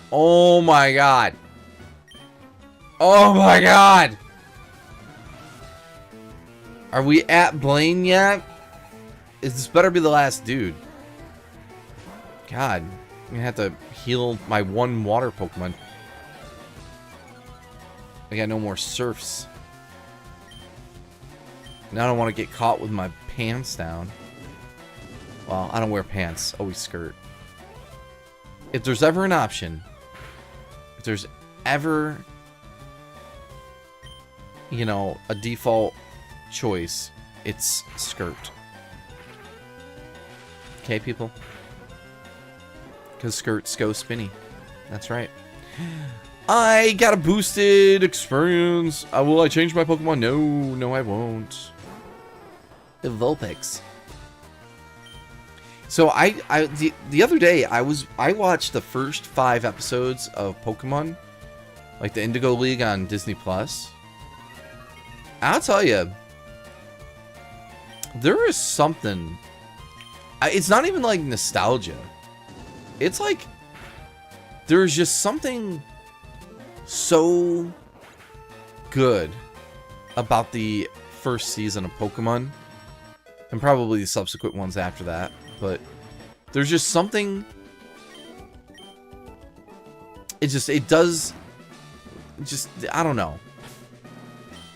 Oh my god. Oh my god. Are we at Blaine yet? This better be the last dude. God. I'm gonna have to heal my one water Pokemon. I got no more surfs. Now I don't want to get caught with my pants down. Well, I don't wear pants. Always skirt. If there's ever an option, if there's ever, you know, a default choice, it's skirt. Okay, people? Because skirts go spinny. That's right. I got a boosted experience. Will I change my Pokemon? No, I won't. The Vulpix. So the other day I watched the first 5 episodes of Pokemon, like the Indigo League on Disney Plus. I'll tell you, there is something. It's not even like nostalgia. It's like there's just something so good about the first season of Pokemon, and probably the subsequent ones after that. But there's just something. I don't know.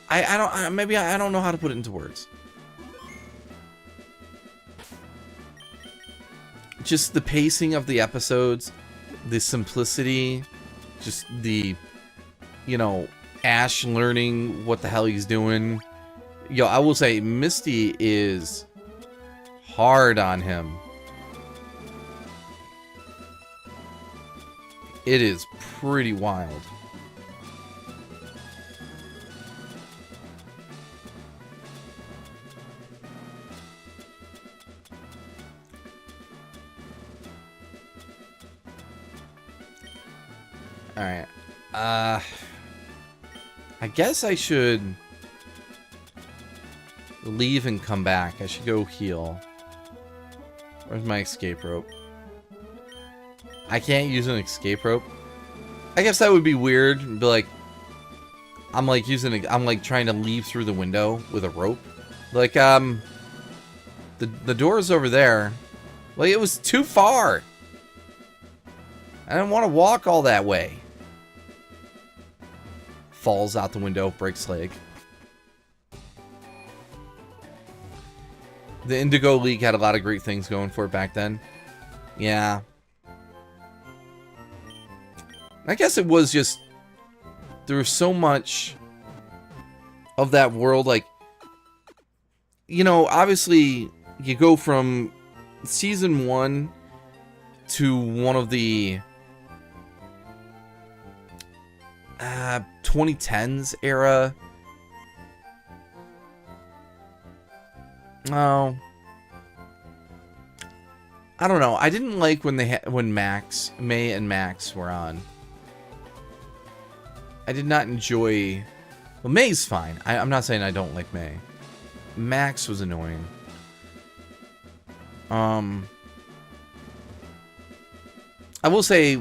I don't know how to put it into words. Just the pacing of the episodes, the simplicity, just the, you know, Ash learning what the hell he's doing. Yo, I will say Misty is hard on him. It is pretty wild. Alright. I guess I should leave and come back. I should go heal. Where's my escape rope? I can't use an escape rope. I guess that would be weird. Be like, I'm like trying to leave through the window with a rope. Like, the door's over there. Like, it was too far. I didn't want to walk all that way. Falls out the window, breaks leg. The Indigo League had a lot of great things going for it back then. Yeah. I guess it was just... There was so much of that world, like... You know, obviously, you go from Season 1 to one of the... 2010s era. Oh, I don't know. I didn't like when May and Max were on. I did not enjoy. Well, May's fine. I'm not saying I don't like May. Max was annoying. I will say,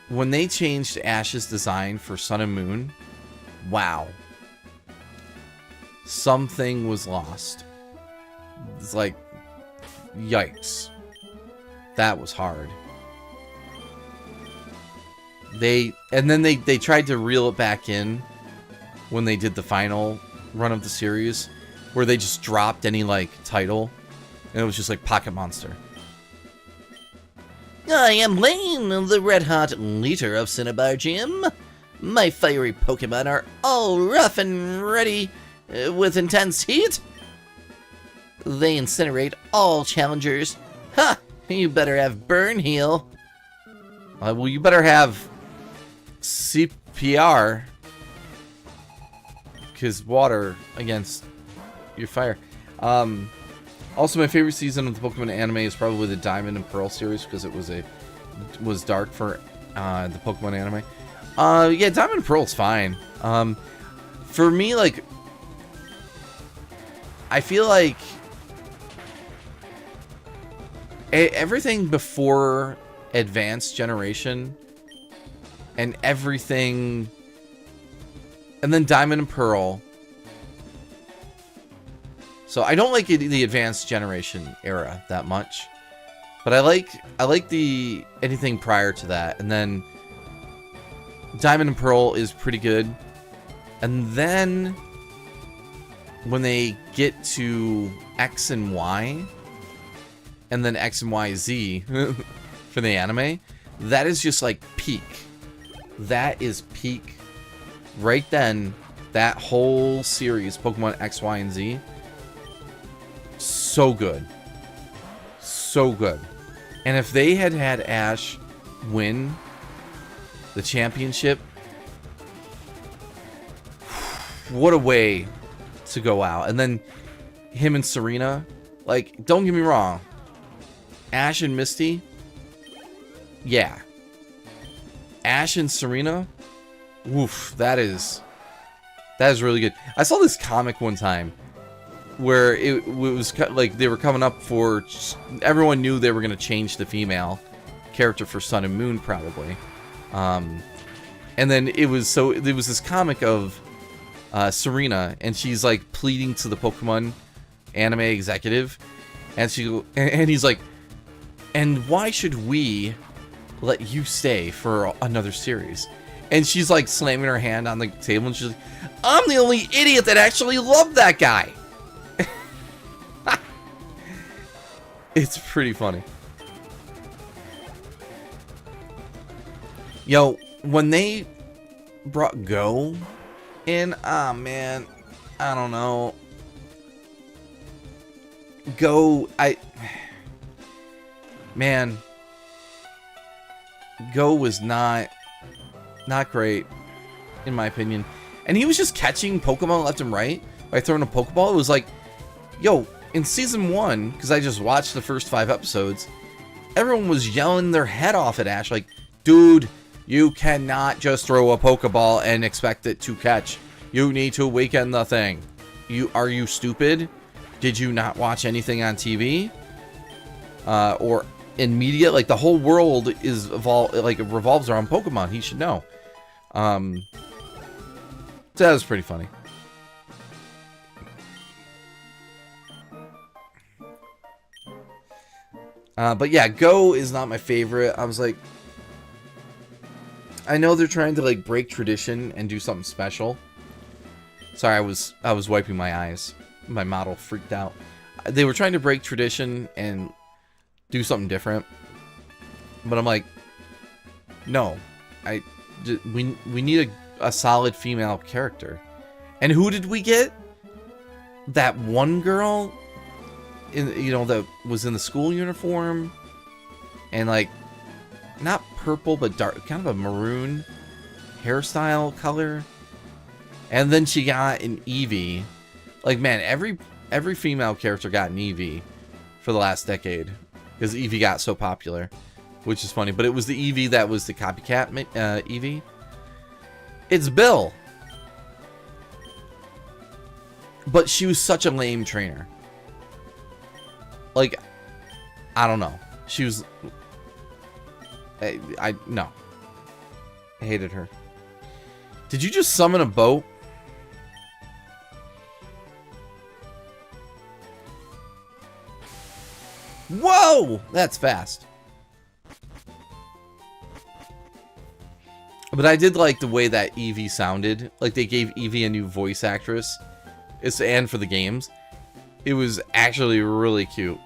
when they changed Ash's design for Sun and Moon, wow. Something was lost. It's like, yikes. That was hard. And then they tried to reel it back in when they did the final run of the series, where they just dropped any, like, title, and it was just like Pocket Monster. I am Lane, the red-hot leader of Cinnabar Gym. My fiery Pokemon are all rough and ready with intense heat. They incinerate all challengers. Ha! You better have Burn Heal. Well, you better have CPR. Because water against your fire. Also, my favorite season of the Pokemon anime is probably the Diamond and Pearl series, because it was dark for the Pokemon anime. Yeah, Diamond and Pearl's fine. For me, like, I feel like everything before Advanced Generation and everything, and then Diamond and Pearl. So I don't like the Advanced Generation era that much, but I like the anything prior to that, and then Diamond and Pearl is pretty good, and then when they get to X and Y, and then X and Y Z for the anime, that is just like peak. That is peak. Right then, that whole series, Pokemon X, Y, and Z. So good. So good. And if they had had Ash win the championship, what a way to go out. And then him and Serena, like, don't get me wrong, Ash and Misty, yeah. Ash and Serena, woof, that is really good. I saw this comic one time where it was like they were coming up for, everyone knew they were going to change the female character for Sun and Moon probably, and then it was this comic of Serena, and she's like pleading to the Pokemon anime executive, and he's like, and why should we let you stay for another series? And she's like slamming her hand on the table, and she's like, I'm the only idiot that actually loved that guy. It's pretty funny. Yo, when they brought Go in, ah, man, I don't know. Go, man, Go was not great, in my opinion. And he was just catching Pokemon left and right by throwing a Pokeball. It was like, yo, in Season 1, because I just watched the first 5 episodes, everyone was yelling their head off at Ash, like, Dude, you cannot just throw a Pokeball and expect it to catch. You need to weaken the thing. Are you stupid? Did you not watch anything on TV? Or in media? Like, the whole world is revolves around Pokemon. He should know. So that was pretty funny. But yeah, Go is not my favorite. I was like, I know they're trying to like break tradition and do something special. Sorry, I was wiping my eyes. My model freaked out. They were trying to break tradition and do something different. But I'm like, no. We need a solid female character. And who did we get? That one girl that was in the school uniform and like not purple but dark, kind of a maroon hairstyle color. And then she got an Eevee. Like, man, every female character got an Eevee for the last decade because Eevee got so popular, which is funny. But it was the Eevee that was the copycat Eevee. It's Bill. But she was such a lame trainer. Like, I don't know. She was... No. I hated her. Did you just summon a boat? Whoa! That's fast. But I did like the way that Eevee sounded. Like, they gave Eevee a new voice actress. And for the games. It was actually really cute.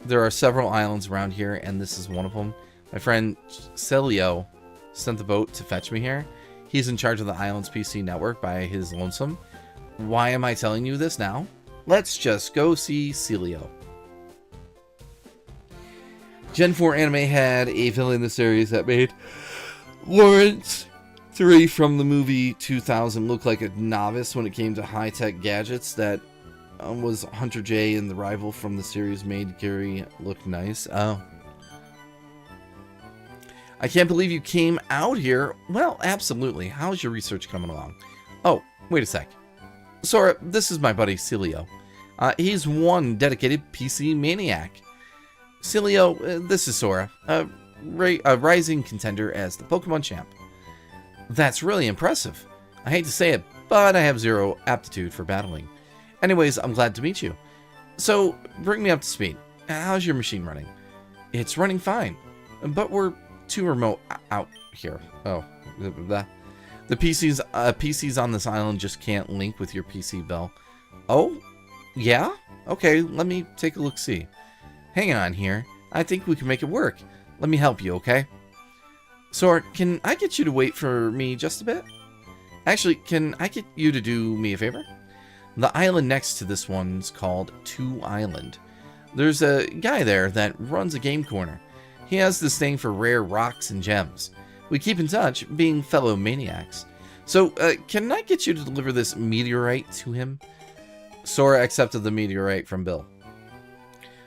There are several islands around here, and this is one of them. My friend Celio sent the boat to fetch me here. He's in charge of the island's PC network by his lonesome. Why am I telling you this now? Let's just go see Celio. Gen 4 Anime had a villain in the series that made Lawrence 3 from the movie 2000 look like a novice when it came to high-tech gadgets. That was Hunter J, and the rival from the series made Gary look nice. Oh. I can't believe you came out here. Well, absolutely. How's your research coming along? Oh, wait a sec. Sora, this is my buddy Celio. He's one dedicated PC maniac. Celio, this is Sora, a rising contender as the Pokemon champ. That's really impressive. I hate to say it, but I have zero aptitude for battling. Anyways, I'm glad to meet you. So, bring me up to speed. How's your machine running? It's running fine, but we're too remote out here. Oh, the PCs on this island just can't link with your PC, Bell. Oh, yeah? Okay, let me take a look-see. Hang on here. I think we can make it work. Let me help you, okay? Sora, can I get you to wait for me just a bit? Actually, can I get you to do me a favor? The island next to this one's called 2 Island. There's a guy there that runs a game corner. He has this thing for rare rocks and gems. We keep in touch, being fellow maniacs. So, can I get you to deliver this meteorite to him? Sora accepted the meteorite from Bill.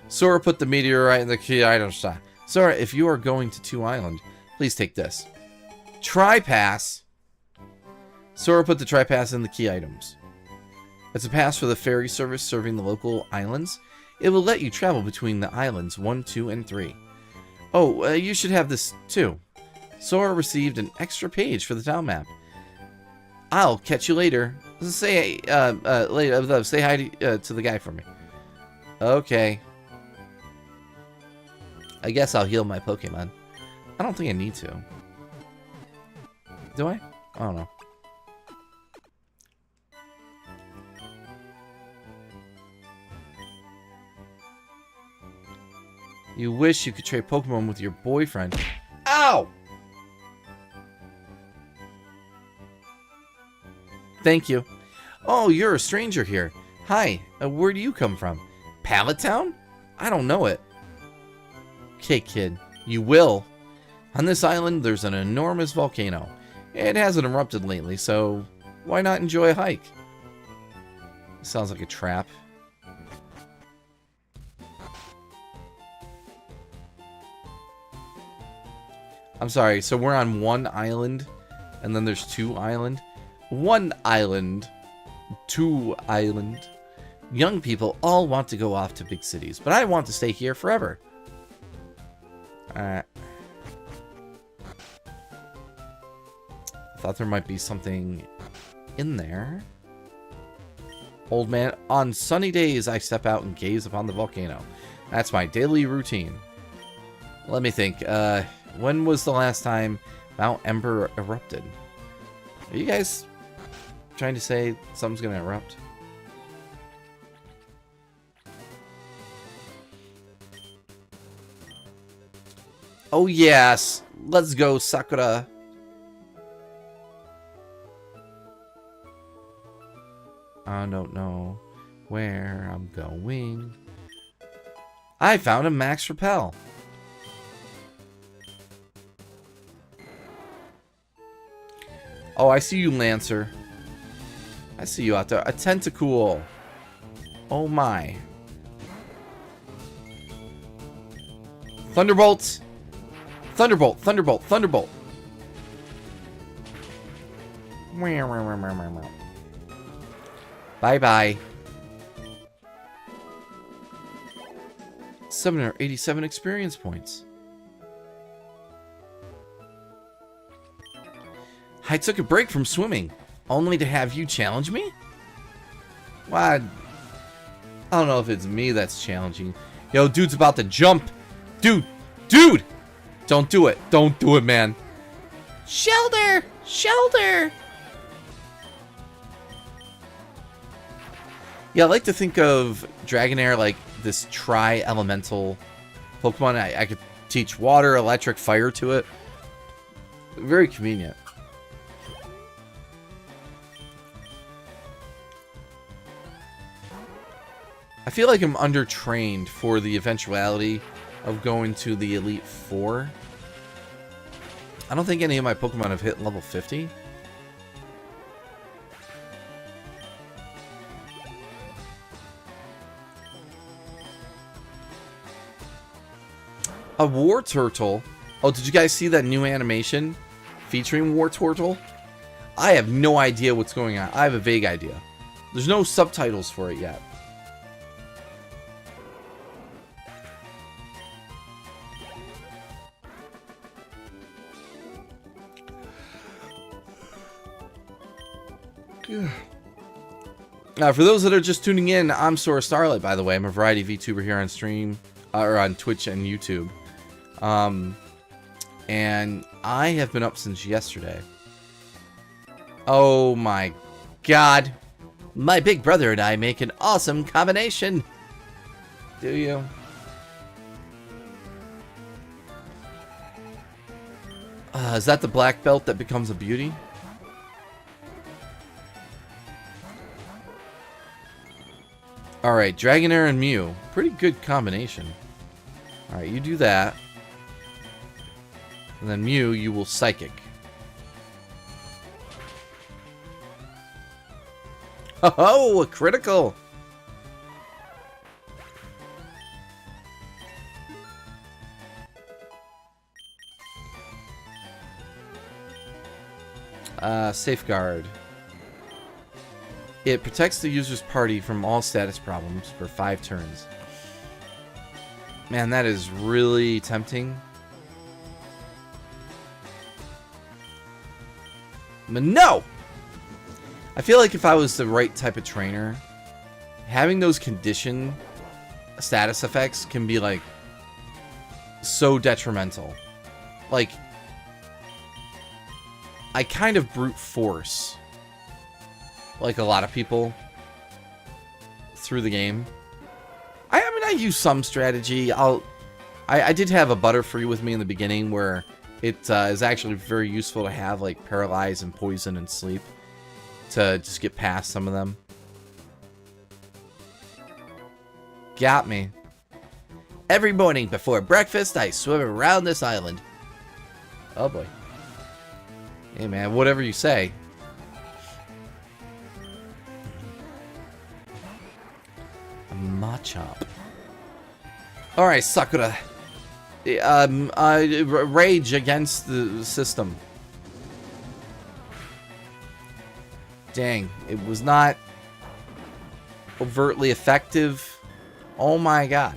Sora put the meteorite in the key item slot. Sora, if you are going to 2 Island, please take this. Tri-Pass. Sora put the Tri-Pass in the key items. It's a pass for the ferry service serving the local islands. It will let you travel between the islands 1, 2, and 3. Oh, you should have this too. Sora received an extra page for the town map. I'll catch you later. Say say hi to the guy for me. Okay. I guess I'll heal my Pokemon. I don't think I need to. Do I? I don't know. You wish you could trade Pokemon with your boyfriend. Ow! Thank you. Oh, you're a stranger here. Hi, where do you come from? Pallet Town? I don't know it. Okay, kid. You will. On this island, there's an enormous volcano. It hasn't erupted lately, so why not enjoy a hike? Sounds like a trap. I'm sorry. So we're on one island, and then there's two island. One island, two island. Young people all want to go off to big cities, but I want to stay here forever. Alright. I thought there might be something in there. Old man, on sunny days I step out and gaze upon the volcano. That's my daily routine. Let me think. When was the last time Mount Ember erupted? Are you guys trying to say something's gonna erupt? Oh yes, let's go, Sakura. I don't know where I'm going. I found a max repel. Oh, I see you, Lancer. I see you out there. A Tentacool. Oh my. Thunderbolt. Thunderbolt. Thunderbolt. Thunderbolt. Bye-bye. 787 experience points. I took a break from swimming, only to have you challenge me? What? I don't know if it's me that's challenging. Yo, dude's about to jump. Dude! Dude! Don't do it. Don't do it, man. Shelter! Shelter! Yeah, I like to think of Dragonair like this tri-elemental Pokemon. I could teach water, electric, fire to it. Very convenient. I feel like I'm undertrained for the eventuality of going to the Elite Four. I don't think any of my Pokemon have hit level 50. A War Turtle. Oh, did you guys see that new animation featuring War Turtle? I have no idea what's going on. I have a vague idea. There's no subtitles for it yet. For those that are just tuning in, I'm Sora Starlight, by the way. I'm a variety VTuber here on stream, or on Twitch and YouTube. And I have been up since yesterday. Oh my god. My big brother and I make an awesome combination. Do you? Is that the black belt that becomes a beauty? Alright, Dragonair and Mew. Pretty good combination. Alright, you do that. And then Mew, you will Psychic. Oh, a critical! Safeguard. It protects the user's party from all status problems for 5 turns. Man, that is really tempting. But no! I feel like if I was the right type of trainer, having those condition status effects can be, like, so detrimental. Like, I kind of brute force, like a lot of people, through the game. I mean, I use some strategy. I did have a Butterfree with me in the beginning where it is actually very useful to have, like, Paralyze and Poison and Sleep to just get past some of them. Got me. Every morning before breakfast, I swim around this island. Oh boy. Hey man, whatever you say. A Machop. Alright, Sakura. Rage against the system. Dang, it was not overtly effective. Oh my god.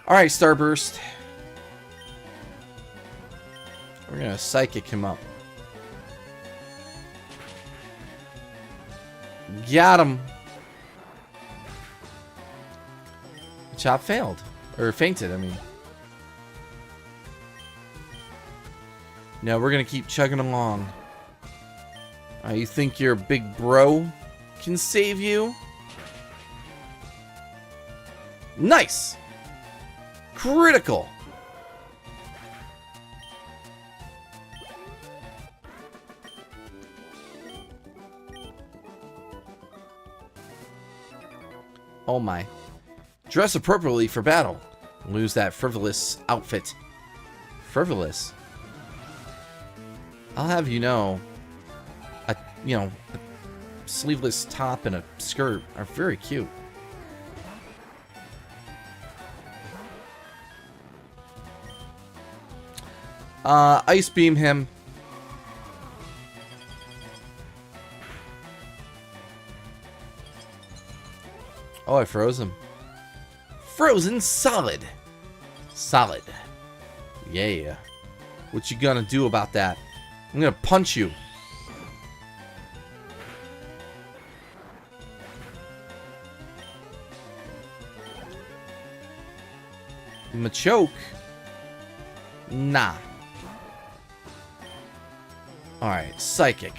Alright, Starburst. We're gonna psychic him up. Got him. Chop failed. Or fainted, I mean. No, we're gonna keep chugging along. You think your big bro can save you? Nice! Critical! Oh my. Dress appropriately for battle. Lose that frivolous outfit. Frivolous? I'll have you know, a sleeveless top and a skirt are very cute. Ice beam him. Oh, I froze him. Frozen solid. Solid. Yeah. What you gonna do about that? I'm gonna punch you. Machoke? Nah. Alright, Psychic.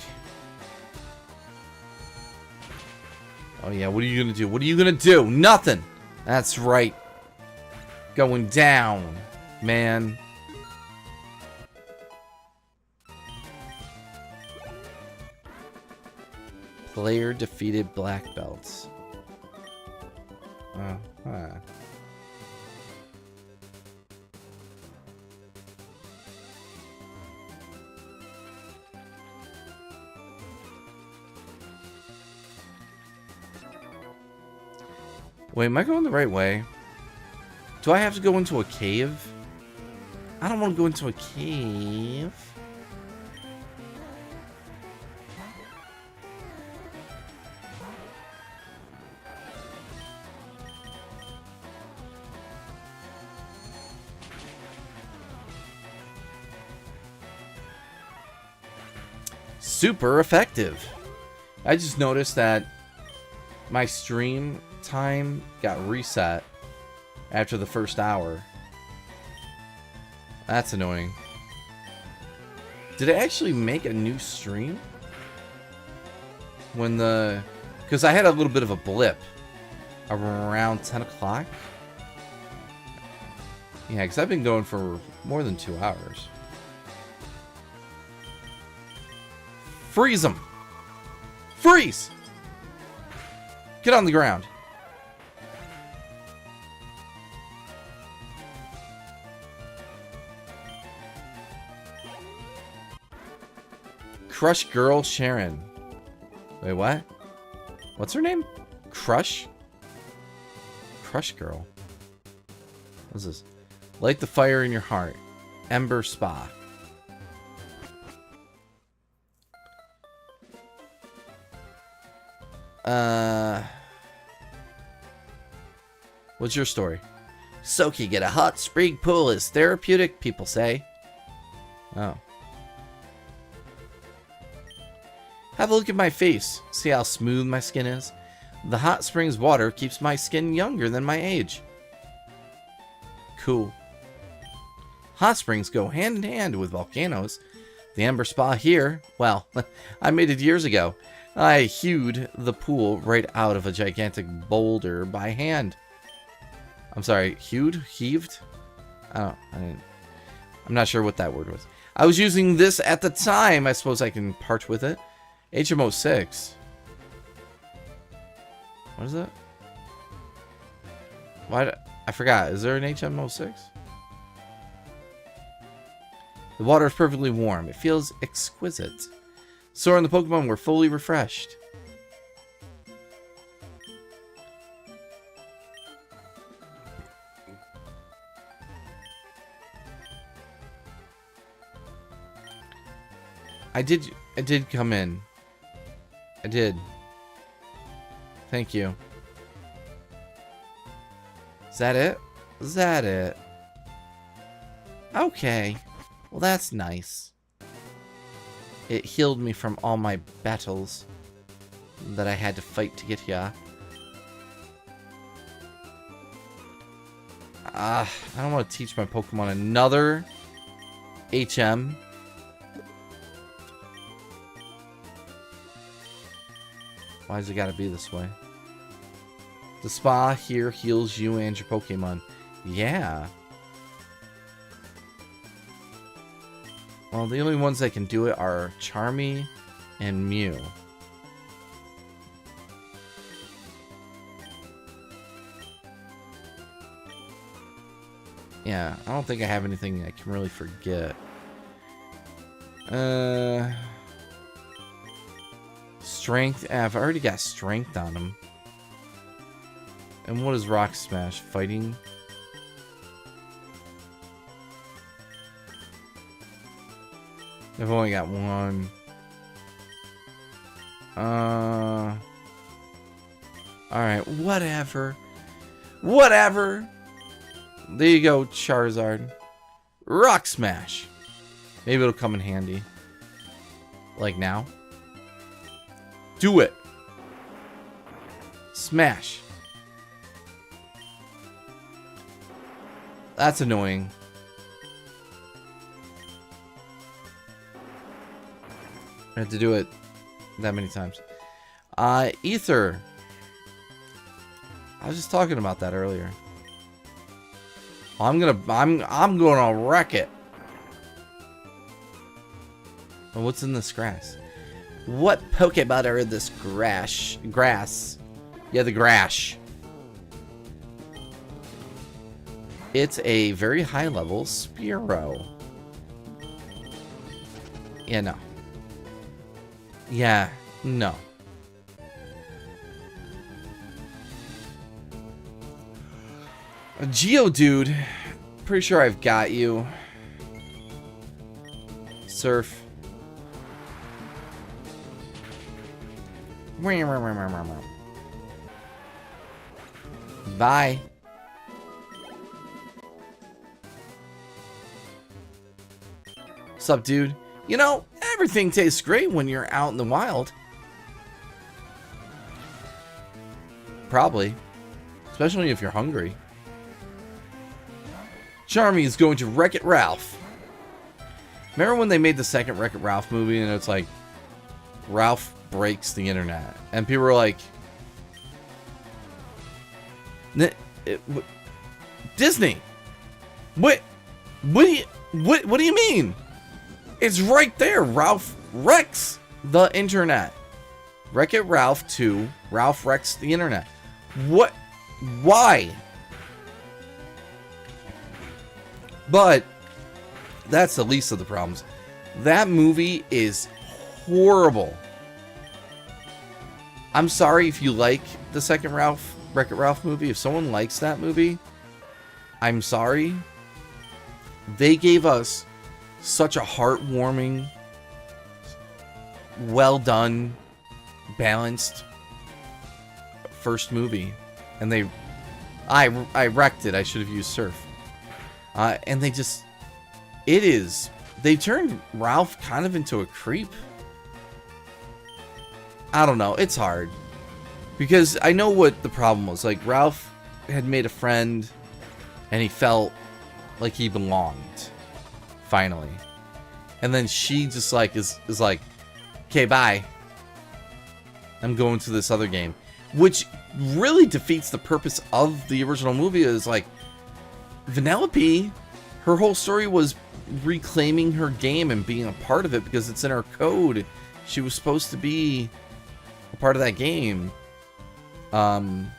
Oh yeah, what are you gonna do? What are you gonna do? Nothing! That's right. Going down, man. Player defeated black belts. Oh, huh. Wait, am I going the right way? Do I have to go into a cave? I don't want to go into a cave. Super effective. I just noticed that my stream time got reset after the first hour. That's annoying. Did it actually make a new stream? When the... Because I had a little bit of a blip around 10 o'clock. Yeah, because I've been going for more than 2 hours. Freeze them! Freeze! Get on the ground. Crush Girl Sharon. Wait, what? What's her name? Crush? Crush Girl. What's this? Light the fire in your heart. Ember Spa. What's your story? Soaking in a hot spring pool is therapeutic, people say. Oh. Have a look at my face. See how smooth my skin is? The hot springs water keeps my skin younger than my age. Cool. Hot springs go hand in hand with volcanoes. The Ember Spa here, well, I made it years ago. I hewed the pool right out of a gigantic boulder by hand. I'm sorry, hewed? Heaved? I'm not sure what that word was. I was using this at the time. I suppose I can part with it. HMO 6. What is that? I forgot. Is there an HMO 6? The water is perfectly warm. It feels exquisite. Sora and the Pokemon were fully refreshed. I did come in. I did. Thank you. Is that it? Is that it? Okay. Well, that's nice. It healed me from all my battles that I had to fight to get here. I don't want to teach my Pokemon another HM. Why's it gotta be this way? The spa here heals you and your Pokemon. Yeah. Well, the only ones that can do it are Charmy and Mew. Yeah, I don't think I have anything I can really forget. Strength. I've already got strength on him. And what is Rock Smash? Fighting? I've only got one. Alright, whatever. Whatever! There you go, Charizard. Rock Smash! Maybe it'll come in handy. Like now. Do it! Smash! That's annoying. I have to do it that many times. Ether. I was just talking about that earlier. I'm gonna wreck it. Well, what's in this grass? What Pokemon are in this grass? Yeah, the grass. It's a very high level Spearow. Yeah, no. Yeah, no. A Geodude. Pretty sure I've got you. Surf. Bye. What's up, dude? You know, everything tastes great when you're out in the wild. Probably. Especially if you're hungry. Charmy is going to Wreck-It Ralph. Remember when they made the second Wreck-It Ralph movie and it's like Ralph breaks the internet and people were like Disney, what do you mean? It's right there. Ralph wrecks the internet. Wreck-It Ralph 2, Ralph wrecks the internet. What? Why? But that's the least of the problems. That movie is horrible. I'm sorry if you like the second Wreck-It Ralph movie. If someone likes that movie, I'm sorry. They gave us such a heartwarming, well done, balanced first movie. And I wrecked it. I should have used Surf. And they turned Ralph kind of into a creep. I don't know. It's hard. Because I know what the problem was. Like, Ralph had made a friend, and he felt like he belonged. Finally. And then she just, like, is like, okay, bye. I'm going to this other game. Which really defeats the purpose of the original movie. Is like, Vanellope, her whole story was reclaiming her game and being a part of it because it's in her code. She was supposed to be a part of that game. And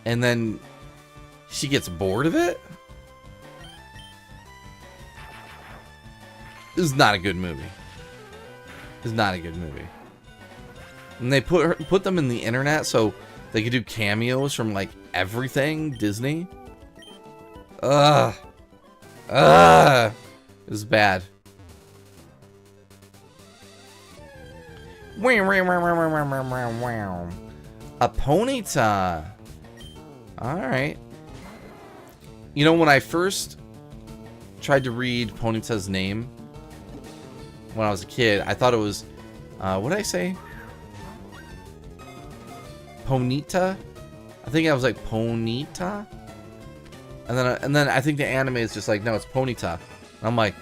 then she gets bored of it. This is not a good movie. This is not a good movie. And they put them in the internet so they could do cameos from like everything Disney. It was bad. A Ponyta. Alright. You know, when I first tried to read Ponyta's name when I was a kid, I thought it was, what did I say? Ponyta? I think I was like Ponyta? And then I think the anime is just like, no, it's Ponyta. And I'm like,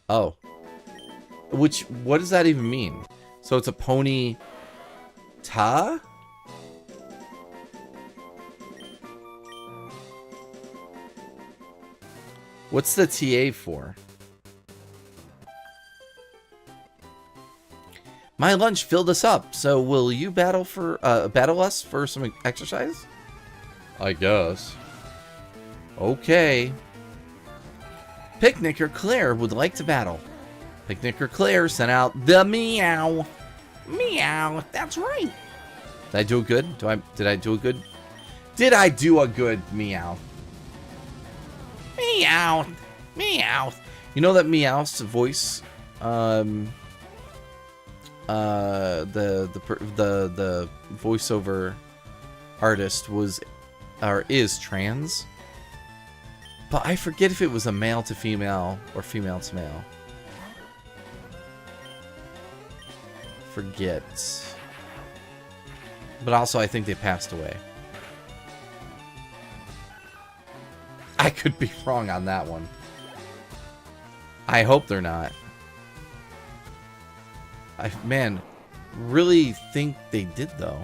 oh. What does that even mean? So it's a Ponyta? What's the TA for? My lunch filled us up, so will you battle us for some exercise? I guess. Okay. Picnicker Claire would like to battle. Picnicker Claire sent out the meow. Meow. That's right. Did I do a good? Did I do a good? Did I do a good meow? Meow. Meow. You know that Meowth's voice, the voiceover artist was or is trans, but I forget if it was a male to female or female to male. Forget. But also I think they passed away. I could be wrong on that one. I hope they're not. I, man, really think they did, though.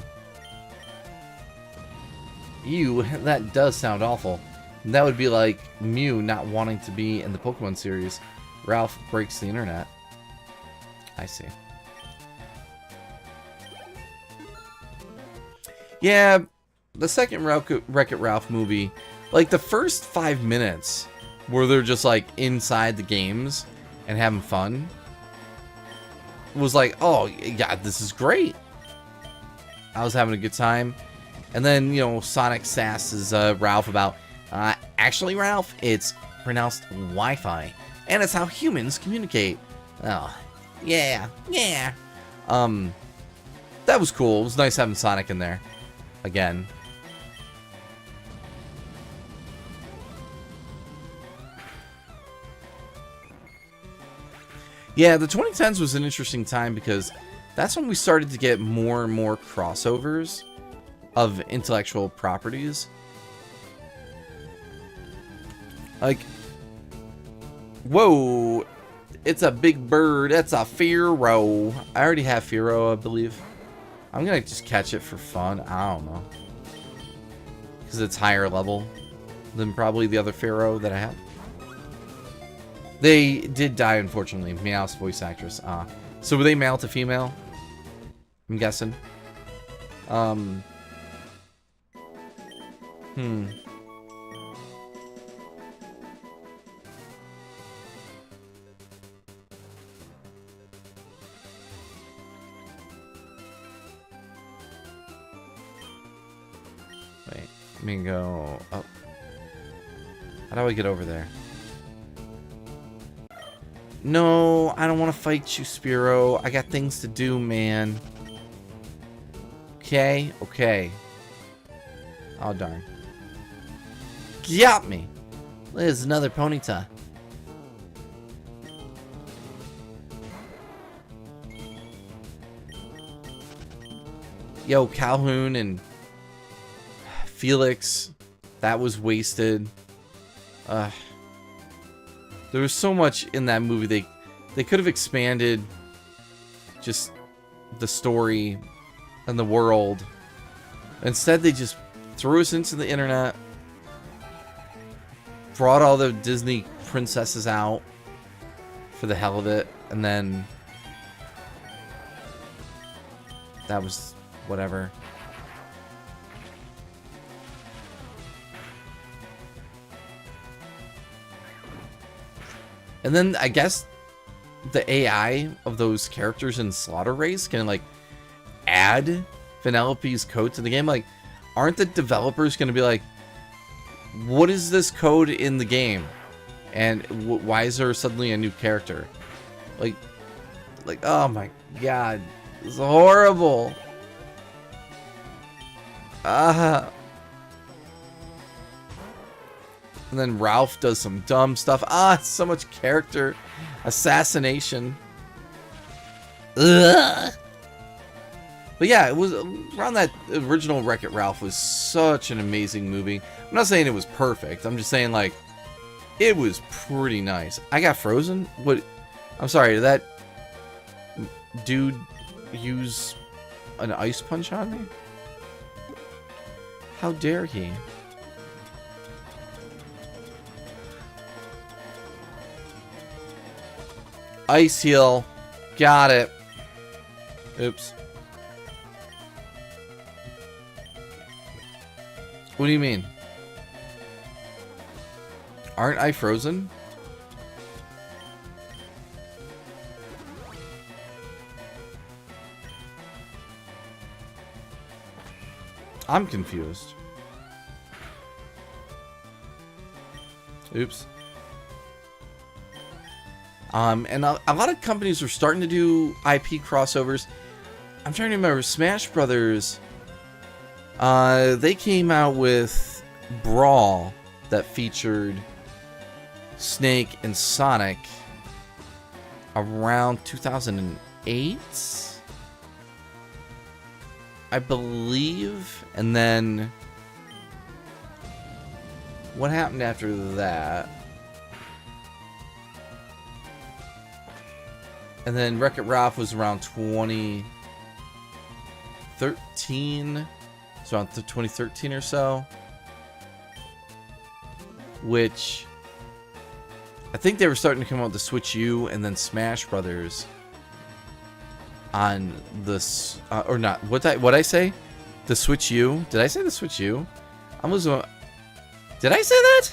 Ew, that does sound awful. That would be like Mew not wanting to be in the Pokemon series. Ralph breaks the internet. I see. Yeah, the second Wreck-It Ralph movie, like the first 5 minutes where they're just like inside the games and having fun was like, oh yeah, this is great. I was having a good time. And then, you know, Sonic sasses Ralph about, actually Ralph, it's pronounced Wi-Fi. And it's how humans communicate. Oh, yeah, yeah. That was cool. It was nice having Sonic in there. Again. Yeah, the 2010s was an interesting time because that's when we started to get more and more crossovers of intellectual properties. Like, whoa, it's a big bird. That's a Fearow. I already have Fearow, I believe. I'm gonna just catch it for fun. I don't know. Because it's higher level than probably the other Fearow that I have. They did die, unfortunately. Meowth's voice actress. So were they male to female? I'm guessing. Wait, let me go up. How do I get over there? No, I don't want to fight you, Spearow. I got things to do, man. Okay, okay. Oh, darn. Got me. There's another Ponyta. Yo, Calhoun and Felix. That was wasted. There was so much in that movie. They could have expanded just the story and the world. Instead, they just threw us into the internet, brought all the Disney princesses out for the hell of it, and then that was whatever. And then I guess the AI of those characters in Slaughter Race can like add Vanellope's code to the game. Like, aren't the developers going to be like, what is this code in the game? And why is there suddenly a new character? Like, oh my god. It's horrible. Ah. And then Ralph does some dumb stuff. Ah, it's so much character assassination. Ugh. But yeah, it was around that original Wreck-It Ralph was such an amazing movie. I'm not saying it was perfect. I'm just saying, like, it was pretty nice. I got frozen? What? I'm sorry, did that dude use an ice punch on me? How dare he? Ice heal. Got it. Oops. What do you mean? Aren't I frozen? I'm confused. Oops. And a lot of companies are starting to do IP crossovers. I'm trying to remember. Smash Brothers. They came out with Brawl that featured Snake and Sonic around 2008, I believe. And then what happened after that? And then Wreck-It Ralph was around 2013. It's around 2013 or so. Which I think they were starting to come out with the Switch U and then Smash Brothers on this or not. What I say? The Switch U? Did I say the Switch U? I was. Did I say that?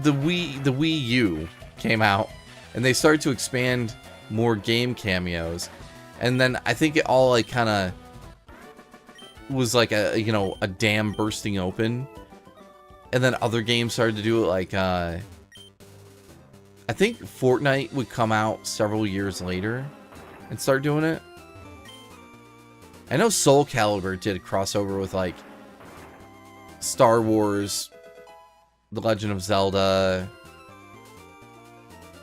The Wii U came out and they started to expand more game cameos, and then I think it all like kind of was like a a dam bursting open, and then other games started to do it. Like I think Fortnite would come out several years later and start doing it. I know Soul Calibur did a crossover with like Star Wars, The Legend of Zelda.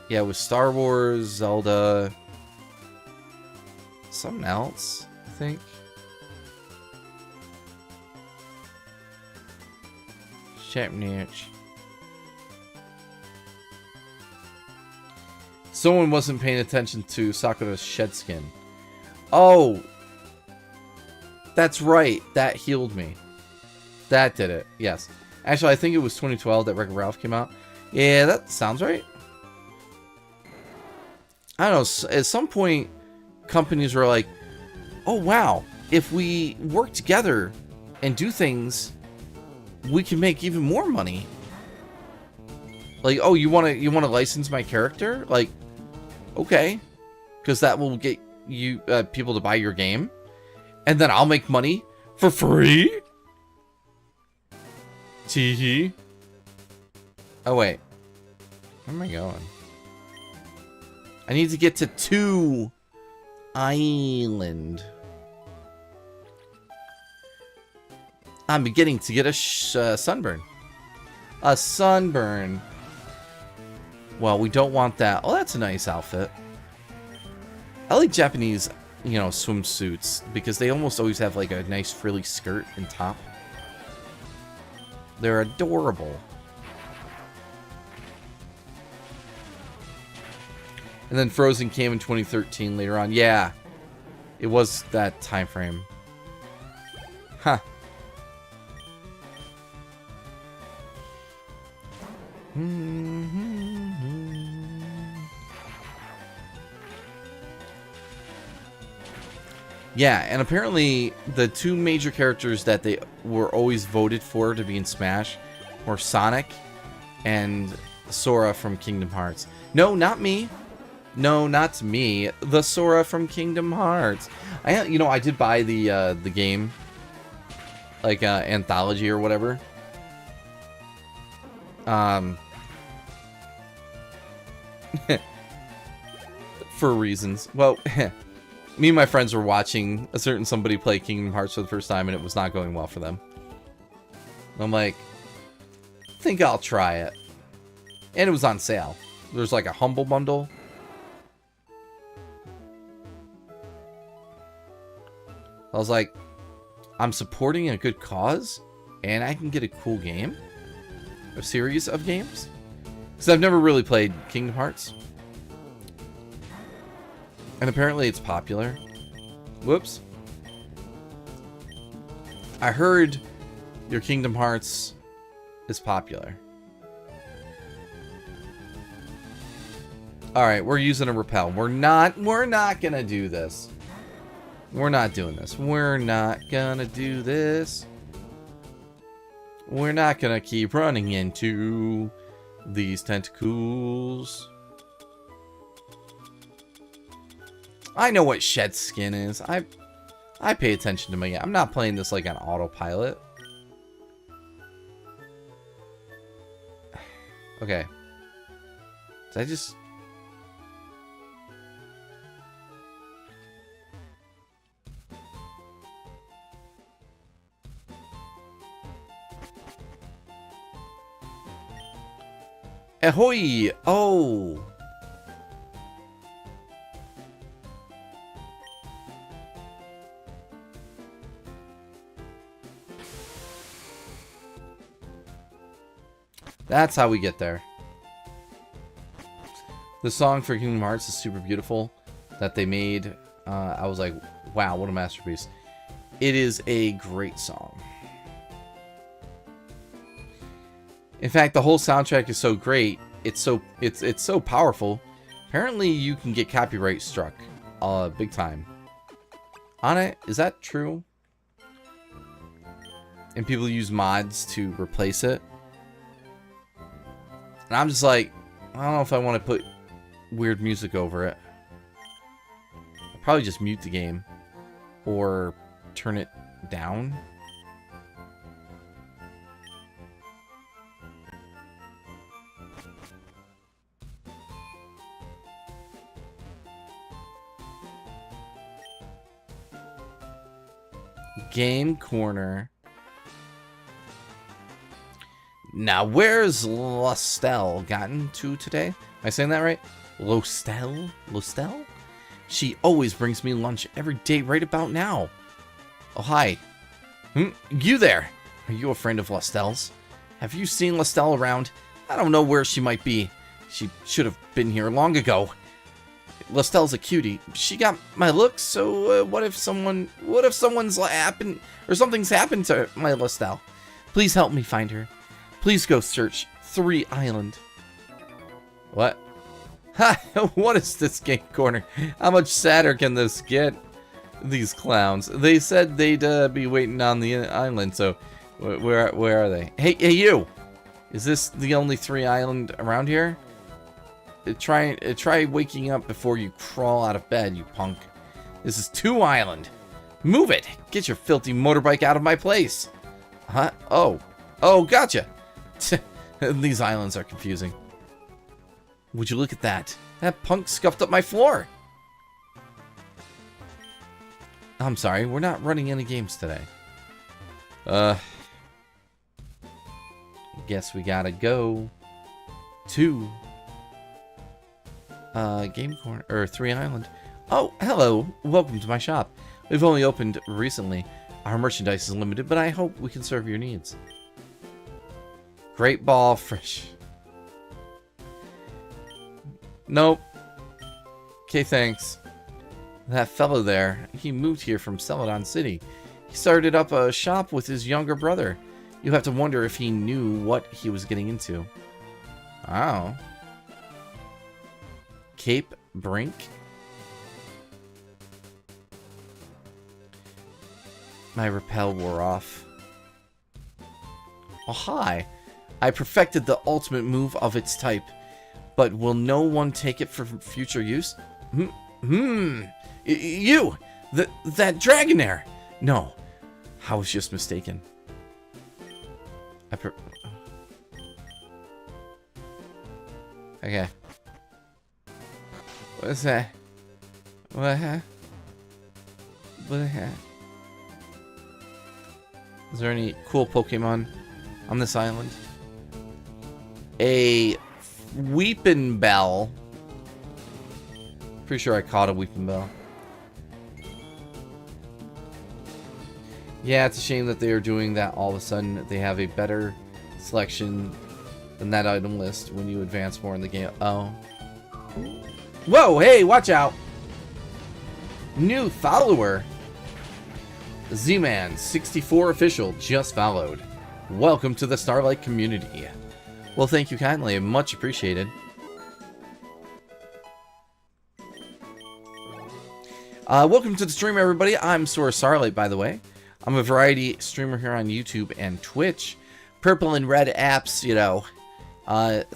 Yeah, with Star Wars, Zelda, something else, I think. Niche. Someone wasn't paying attention to Sakura's shed skin. Oh, that's right. That healed me. That did it. Yes. Actually, I think it was 2012 that Wreck-It Ralph came out. Yeah, that sounds right. I don't know. At some point, companies were like, "Oh wow, if we work together and do things, we can make even more money." Like, oh, you want to license my character? Like, okay, because that will get you people to buy your game, and then I'll make money for free. Teehee. Oh wait, where am I going? I need to get to 2 Island. I'm beginning to get a sunburn. A sunburn. Well, we don't want that. Oh, that's a nice outfit. I like Japanese, swimsuits because they almost always have like a nice frilly skirt and top. They're adorable. And then Frozen came in 2013 later on. Yeah, it was that time frame. Huh. Yeah, and apparently the 2 major characters that they were always voted for to be in Smash were Sonic and Sora from Kingdom Hearts. No, not me. No, not me. The Sora from Kingdom Hearts. I did buy the game, like anthology or whatever. For reasons. Well, Me and my friends were watching a certain somebody play Kingdom Hearts for the first time, and it was not going well for them. I'm like, I think I'll try it. And it was on sale. There's like a Humble Bundle. I was like, I'm supporting a good cause, and I can get a cool game. A series of games. Because I've never really played Kingdom Hearts. And apparently it's popular. Whoops. I heard your Kingdom Hearts is popular. Alright, we're using a repel. We're not gonna do this. We're not doing this. We're not gonna do this. We're not gonna keep running into these tentacles. I know what shed skin is. I pay attention to my game. I'm not playing this like on autopilot. Okay. Did I just... Ahoy! Oh! That's how we get there. The song for Kingdom Hearts is super beautiful that they made. I was like, wow, what a masterpiece. It is a great song. In fact, the whole soundtrack is so great. It's so powerful. Apparently, you can get copyright struck big time on it. Is that true? And people use mods to replace it. And I'm just like, I don't know if I want to put weird music over it. I'll probably just mute the game. Or turn it down. Game corner. Now, where's Lostel gotten to today? Am I saying that right? Lostel? Lostel? She always brings me lunch every day right about now. Oh, hi. You there? Are you a friend of Lostel's? Have you seen Lostel around? I don't know where she might be. She should have been here long ago. Lostel's a cutie. She got my looks, so what if someone's happened, or something's happened to my Lostel? Please help me find her. Please go search 3 Island. What? Ha! What is this game corner? How much sadder can this get? These clowns. They said they'd be waiting on the island, so where are they? Hey, you! Is this the only 3 Island around here? Try waking up before you crawl out of bed, you punk. This is 2 Island. Move it! Get your filthy motorbike out of my place! Huh? Oh, gotcha! These islands are confusing. Would you look at that? That punk scuffed up my floor! I'm sorry, we're not running any games today. Guess we gotta go to Game Corner, or 3 Island. Oh, hello. Welcome to my shop. We've only opened recently. Our merchandise is limited, but I hope we can serve your needs. Great ball, fresh. Nope. Okay, thanks. That fellow there, he moved here from Celadon City. He started up a shop with his younger brother. You have to wonder if he knew what he was getting into. Oh. Cape Brink? My repel wore off. Oh, hi. I perfected the ultimate move of its type. But will no one take it for future use? You! That Dragonair! No. I was just mistaken. Okay. What is that? What? What the heck? Is there any cool Pokemon on this island? A Weepin' Bell. Pretty sure I caught a Weepin' Bell. Yeah, it's a shame that they are doing that all of a sudden. They have a better selection than that item list when you advance more in the game. Oh. Whoa, hey, watch out. New follower. Z-Man 64 official just followed. Welcome to the Starlight community. Well, thank you kindly. Much appreciated. Welcome to the stream, everybody. I'm Sora Starlight, by the way. I'm a variety streamer here on YouTube and Twitch. Purple and red apps, you know.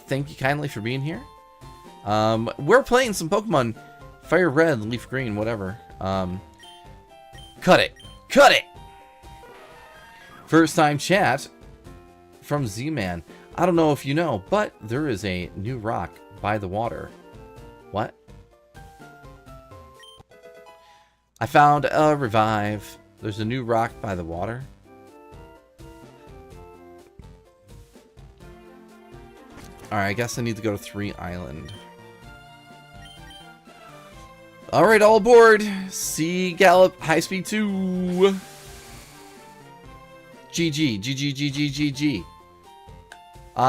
Thank you kindly for being here. We're playing some Pokemon Fire Red, Leaf Green, whatever. Cut it. Cut it! First time chat from Z-Man. I don't know if you know, but there is a new rock by the water. What? I found a revive. There's a new rock by the water. Alright, I guess I need to go to 3 Island. Alright, all aboard. Sea Gallop High Speed 2. GG, GG, GG, GG.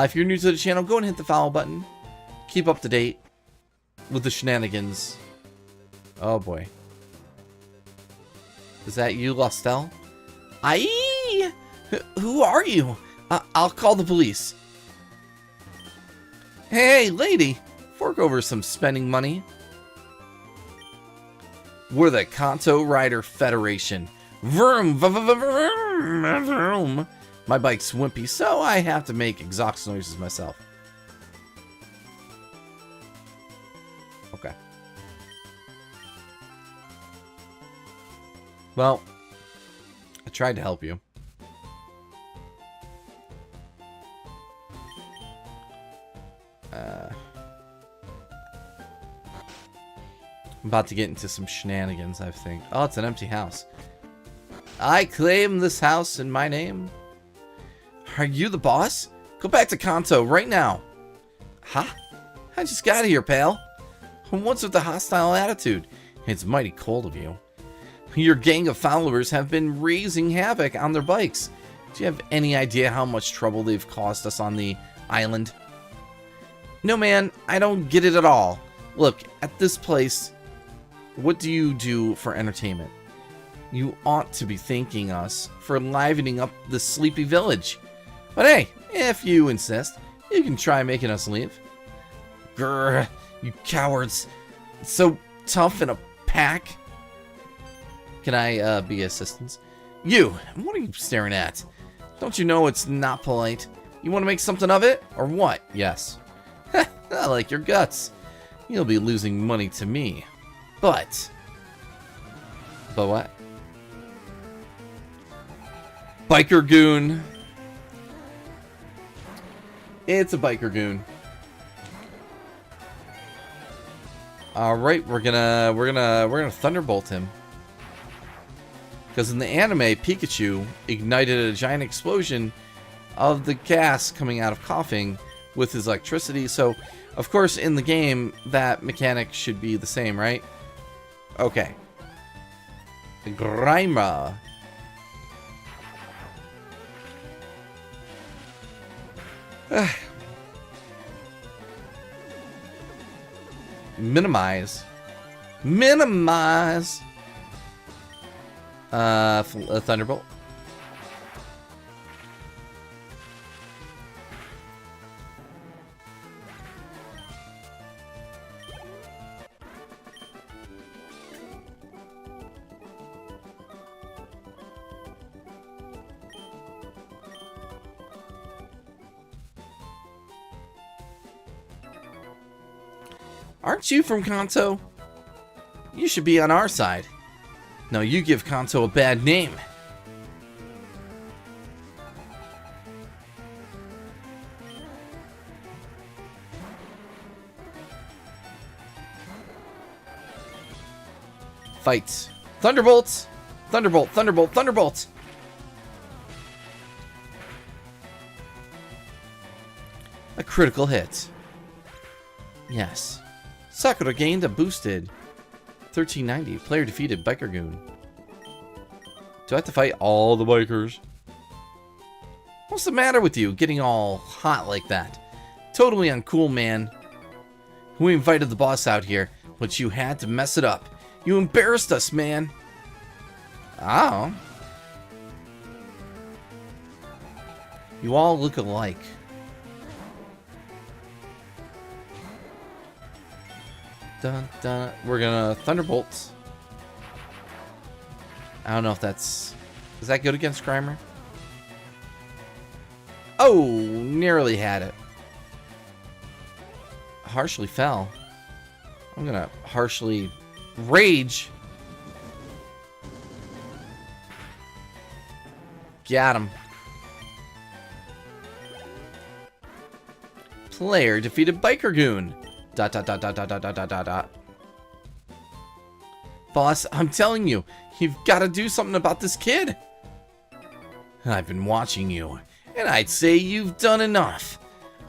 If you're new to the channel, go and hit the follow button. Keep up to date with the shenanigans. Oh boy. Is that you, Lostel? Aye! Who are you? I'll call the police. Hey, lady! Fork over some spending money. We're the Kanto Rider Federation. Vroom, vroom, vroom. My bike's wimpy, so I have to make exhaust noises myself. Okay. Well, I tried to help you. I'm about to get into some shenanigans, I think. Oh, it's an empty house. I claim this house in my name. Are you the boss? Go back to Kanto right now. Huh? I just got here, pal. What's with the hostile attitude? It's mighty cold of you. Your gang of followers have been raising havoc on their bikes. Do you have any idea how much trouble they've caused us on the island? No, man, I don't get it at all. Look, at this place, what do you do for entertainment? You ought to be thanking us for livening up this sleepy village. But hey, if you insist, you can try making us leave. Grr, you cowards. It's so tough in a pack. Can I be assistance? You, what are you staring at? Don't you know it's not polite? You want to make something of it? Or what? Yes. I like your guts. You'll be losing money to me. But what? Biker goon. It's a biker goon. All right, we're gonna thunderbolt him. Because in the anime, Pikachu ignited a giant explosion of the gas coming out of coughing with his electricity. So, of course, in the game, that mechanic should be the same, right? Okay. Grimer. Minimize. Minimize. Thunderbolt. Aren't you from Kanto? You should be on our side. No, you give Kanto a bad name. Fights. Thunderbolts! Thunderbolt, Thunderbolt, Thunderbolt! A critical hit. Yes. Sakura gained a boosted 1390. Player defeated Biker Goon. Do I have to fight all the bikers? What's the matter with you, getting all hot like that? Totally uncool, man. We invited the boss out here, but you had to mess it up. You embarrassed us, man. Oh. You all look alike. Dun, dun. We're gonna Thunderbolt. I don't know if that's... Is that good against Grimer? Oh, nearly had it. Harshly fell. I'm gonna harshly rage. Got him. Player defeated Biker Goon. ... Boss, I'm telling you, you've got to do something about this kid. I've been watching you, and I'd say you've done enough.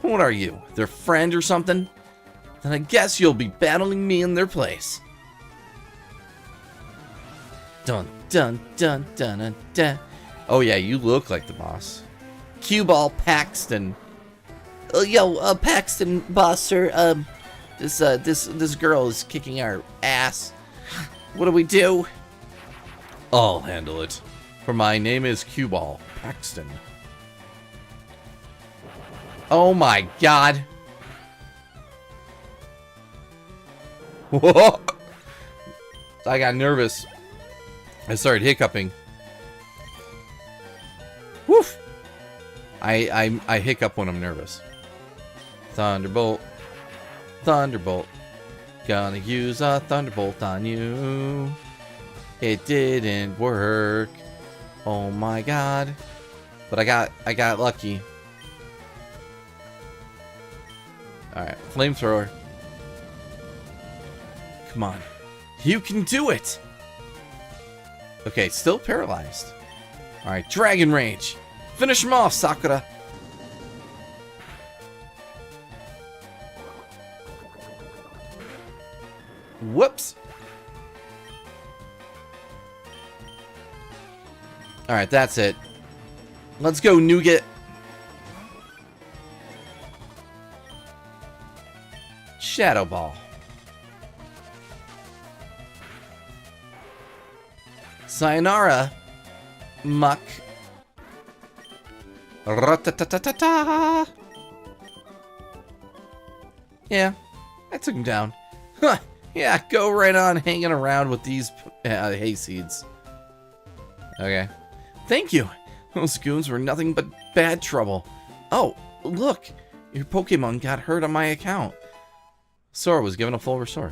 What are you, their friend or something? Then I guess you'll be battling me in their place. Dun dun dun dun dun dun. Oh yeah, you look like the boss. Cue Ball Paxton. Yo, Paxton, boss, sir. This girl is kicking our ass. What do we do? I'll handle it. For my name is Cue Ball Paxton. Oh my god. Whoa. I got nervous. I started hiccuping. Woof. I hiccup when I'm nervous. Thunderbolt. Thunderbolt. Gonna use a Thunderbolt on you. It didn't work. Oh my god. But I got lucky. Alright, flamethrower. Come on. You can do it! Okay, still paralyzed. Alright, Dragon Rage. Finish him off, Sakura. Whoops. Alright, that's it. Let's go, Nougat. Shadow Ball. Sayonara, Muck. Ra-ta-ta-ta-ta-ta. Yeah, I took him down. Huh. Yeah, go right on hanging around with these hayseeds. Okay. Thank you. Those goons were nothing but bad trouble. Oh, look. Your Pokemon got hurt on my account. Sora was given a full restore.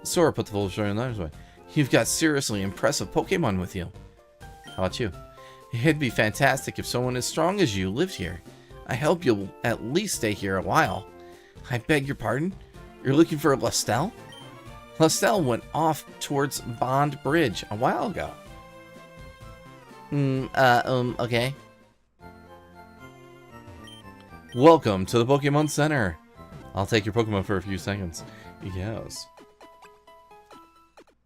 Sora put the full restore in the other way. You've got seriously impressive Pokemon with you. How about you? It'd be fantastic if someone as strong as you lived here. I hope you'll at least stay here a while. I beg your pardon? You're looking for Lastel? Lastel went off towards Bond Bridge a while ago. Okay. Welcome to the Pokemon Center. I'll take your Pokemon for a few seconds. Yes.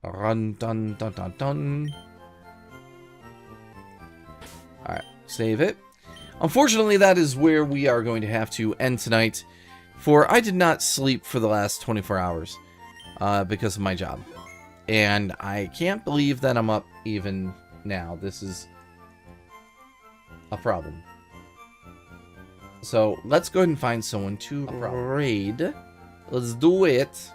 Run, dun, dun, dun, dun. Alright, save it. Unfortunately, that is where we are going to have to end tonight. For I did not sleep for the last 24 hours. Because of my job. And I can't believe that I'm up even now. This is a problem. So, let's go ahead and find someone to raid. Let's do it.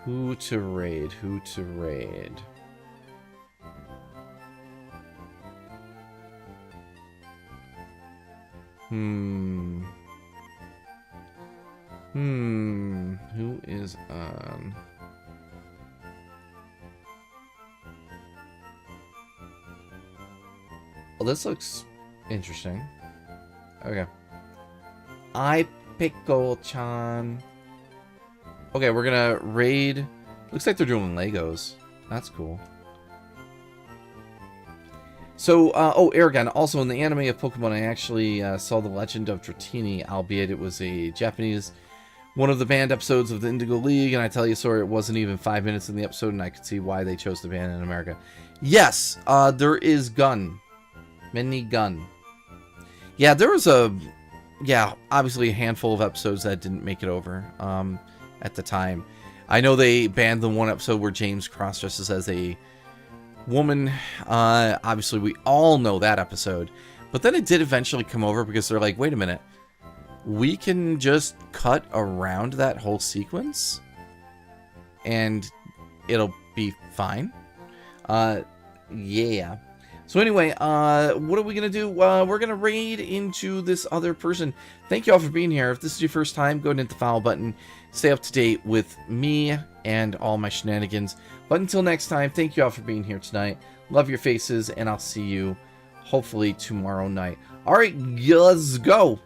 Who to raid? Who to raid? Who is on? Well, this looks interesting. Okay. I Pickle-chan. Okay, we're gonna raid. Looks like they're doing Legos. That's cool. So, oh, Aragon. Also, in the anime of Pokemon, I actually saw The Legend of Dratini, albeit it was a Japanese, one of the banned episodes of the Indigo League, and I tell you, sorry, it wasn't even 5 minutes in the episode, and I could see why they chose to ban it in America. Yes, there is gun. Mini gun. Yeah, there was obviously a handful of episodes that didn't make it over at the time. I know they banned the one episode where James cross-dresses as a woman. Obviously, we all know that episode. But then it did eventually come over because they're like, wait a minute. We can just cut around that whole sequence and it'll be fine. Yeah. So anyway, what are we going to do? We're going to raid into this other person. Thank you all for being here. If this is your first time, go ahead and hit the follow button. Stay up to date with me and all my shenanigans. But until next time, thank you all for being here tonight. Love your faces, and I'll see you hopefully tomorrow night. All right, let's go.